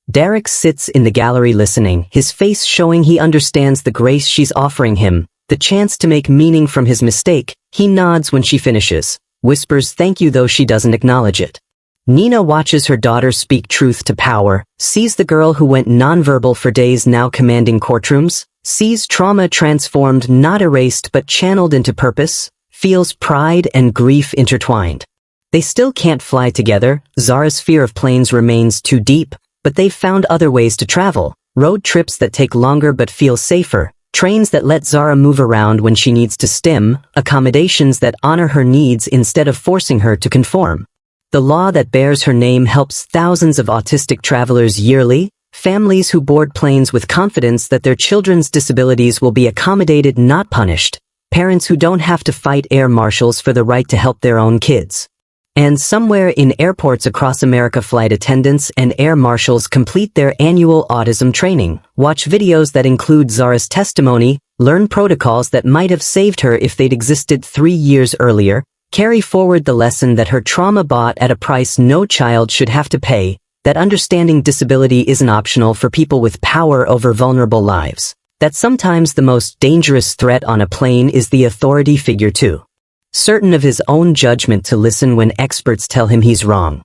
Derek sits in the gallery listening, his face showing he understands the grace she's offering him, the chance to make meaning from his mistake. He nods when she finishes, whispers thank you though she doesn't acknowledge it. Nina watches her daughter speak truth to power, sees the girl who went nonverbal for days now commanding courtrooms, sees trauma transformed, not erased but channeled into purpose, feels pride and grief intertwined. They still can't fly together. Zara's fear of planes remains too deep, but they've found other ways to travel, road trips that take longer but feel safer, trains that let Zara move around when she needs to stim, accommodations that honor her needs instead of forcing her to conform. The law that bears her name helps thousands of autistic travelers yearly, families who board planes with confidence that their children's disabilities will be accommodated, not punished, parents who don't have to fight air marshals for the right to help their own kids. And somewhere in airports across America, flight attendants and air marshals complete their annual autism training, watch videos that include Zara's testimony, learn protocols that might have saved her if they'd existed 3 years earlier, carry forward the lesson that her trauma bought at a price no child should have to pay, that understanding disability isn't optional for people with power over vulnerable lives, that sometimes the most dangerous threat on a plane is the authority figure too, certain of his own judgment to listen when experts tell him he's wrong.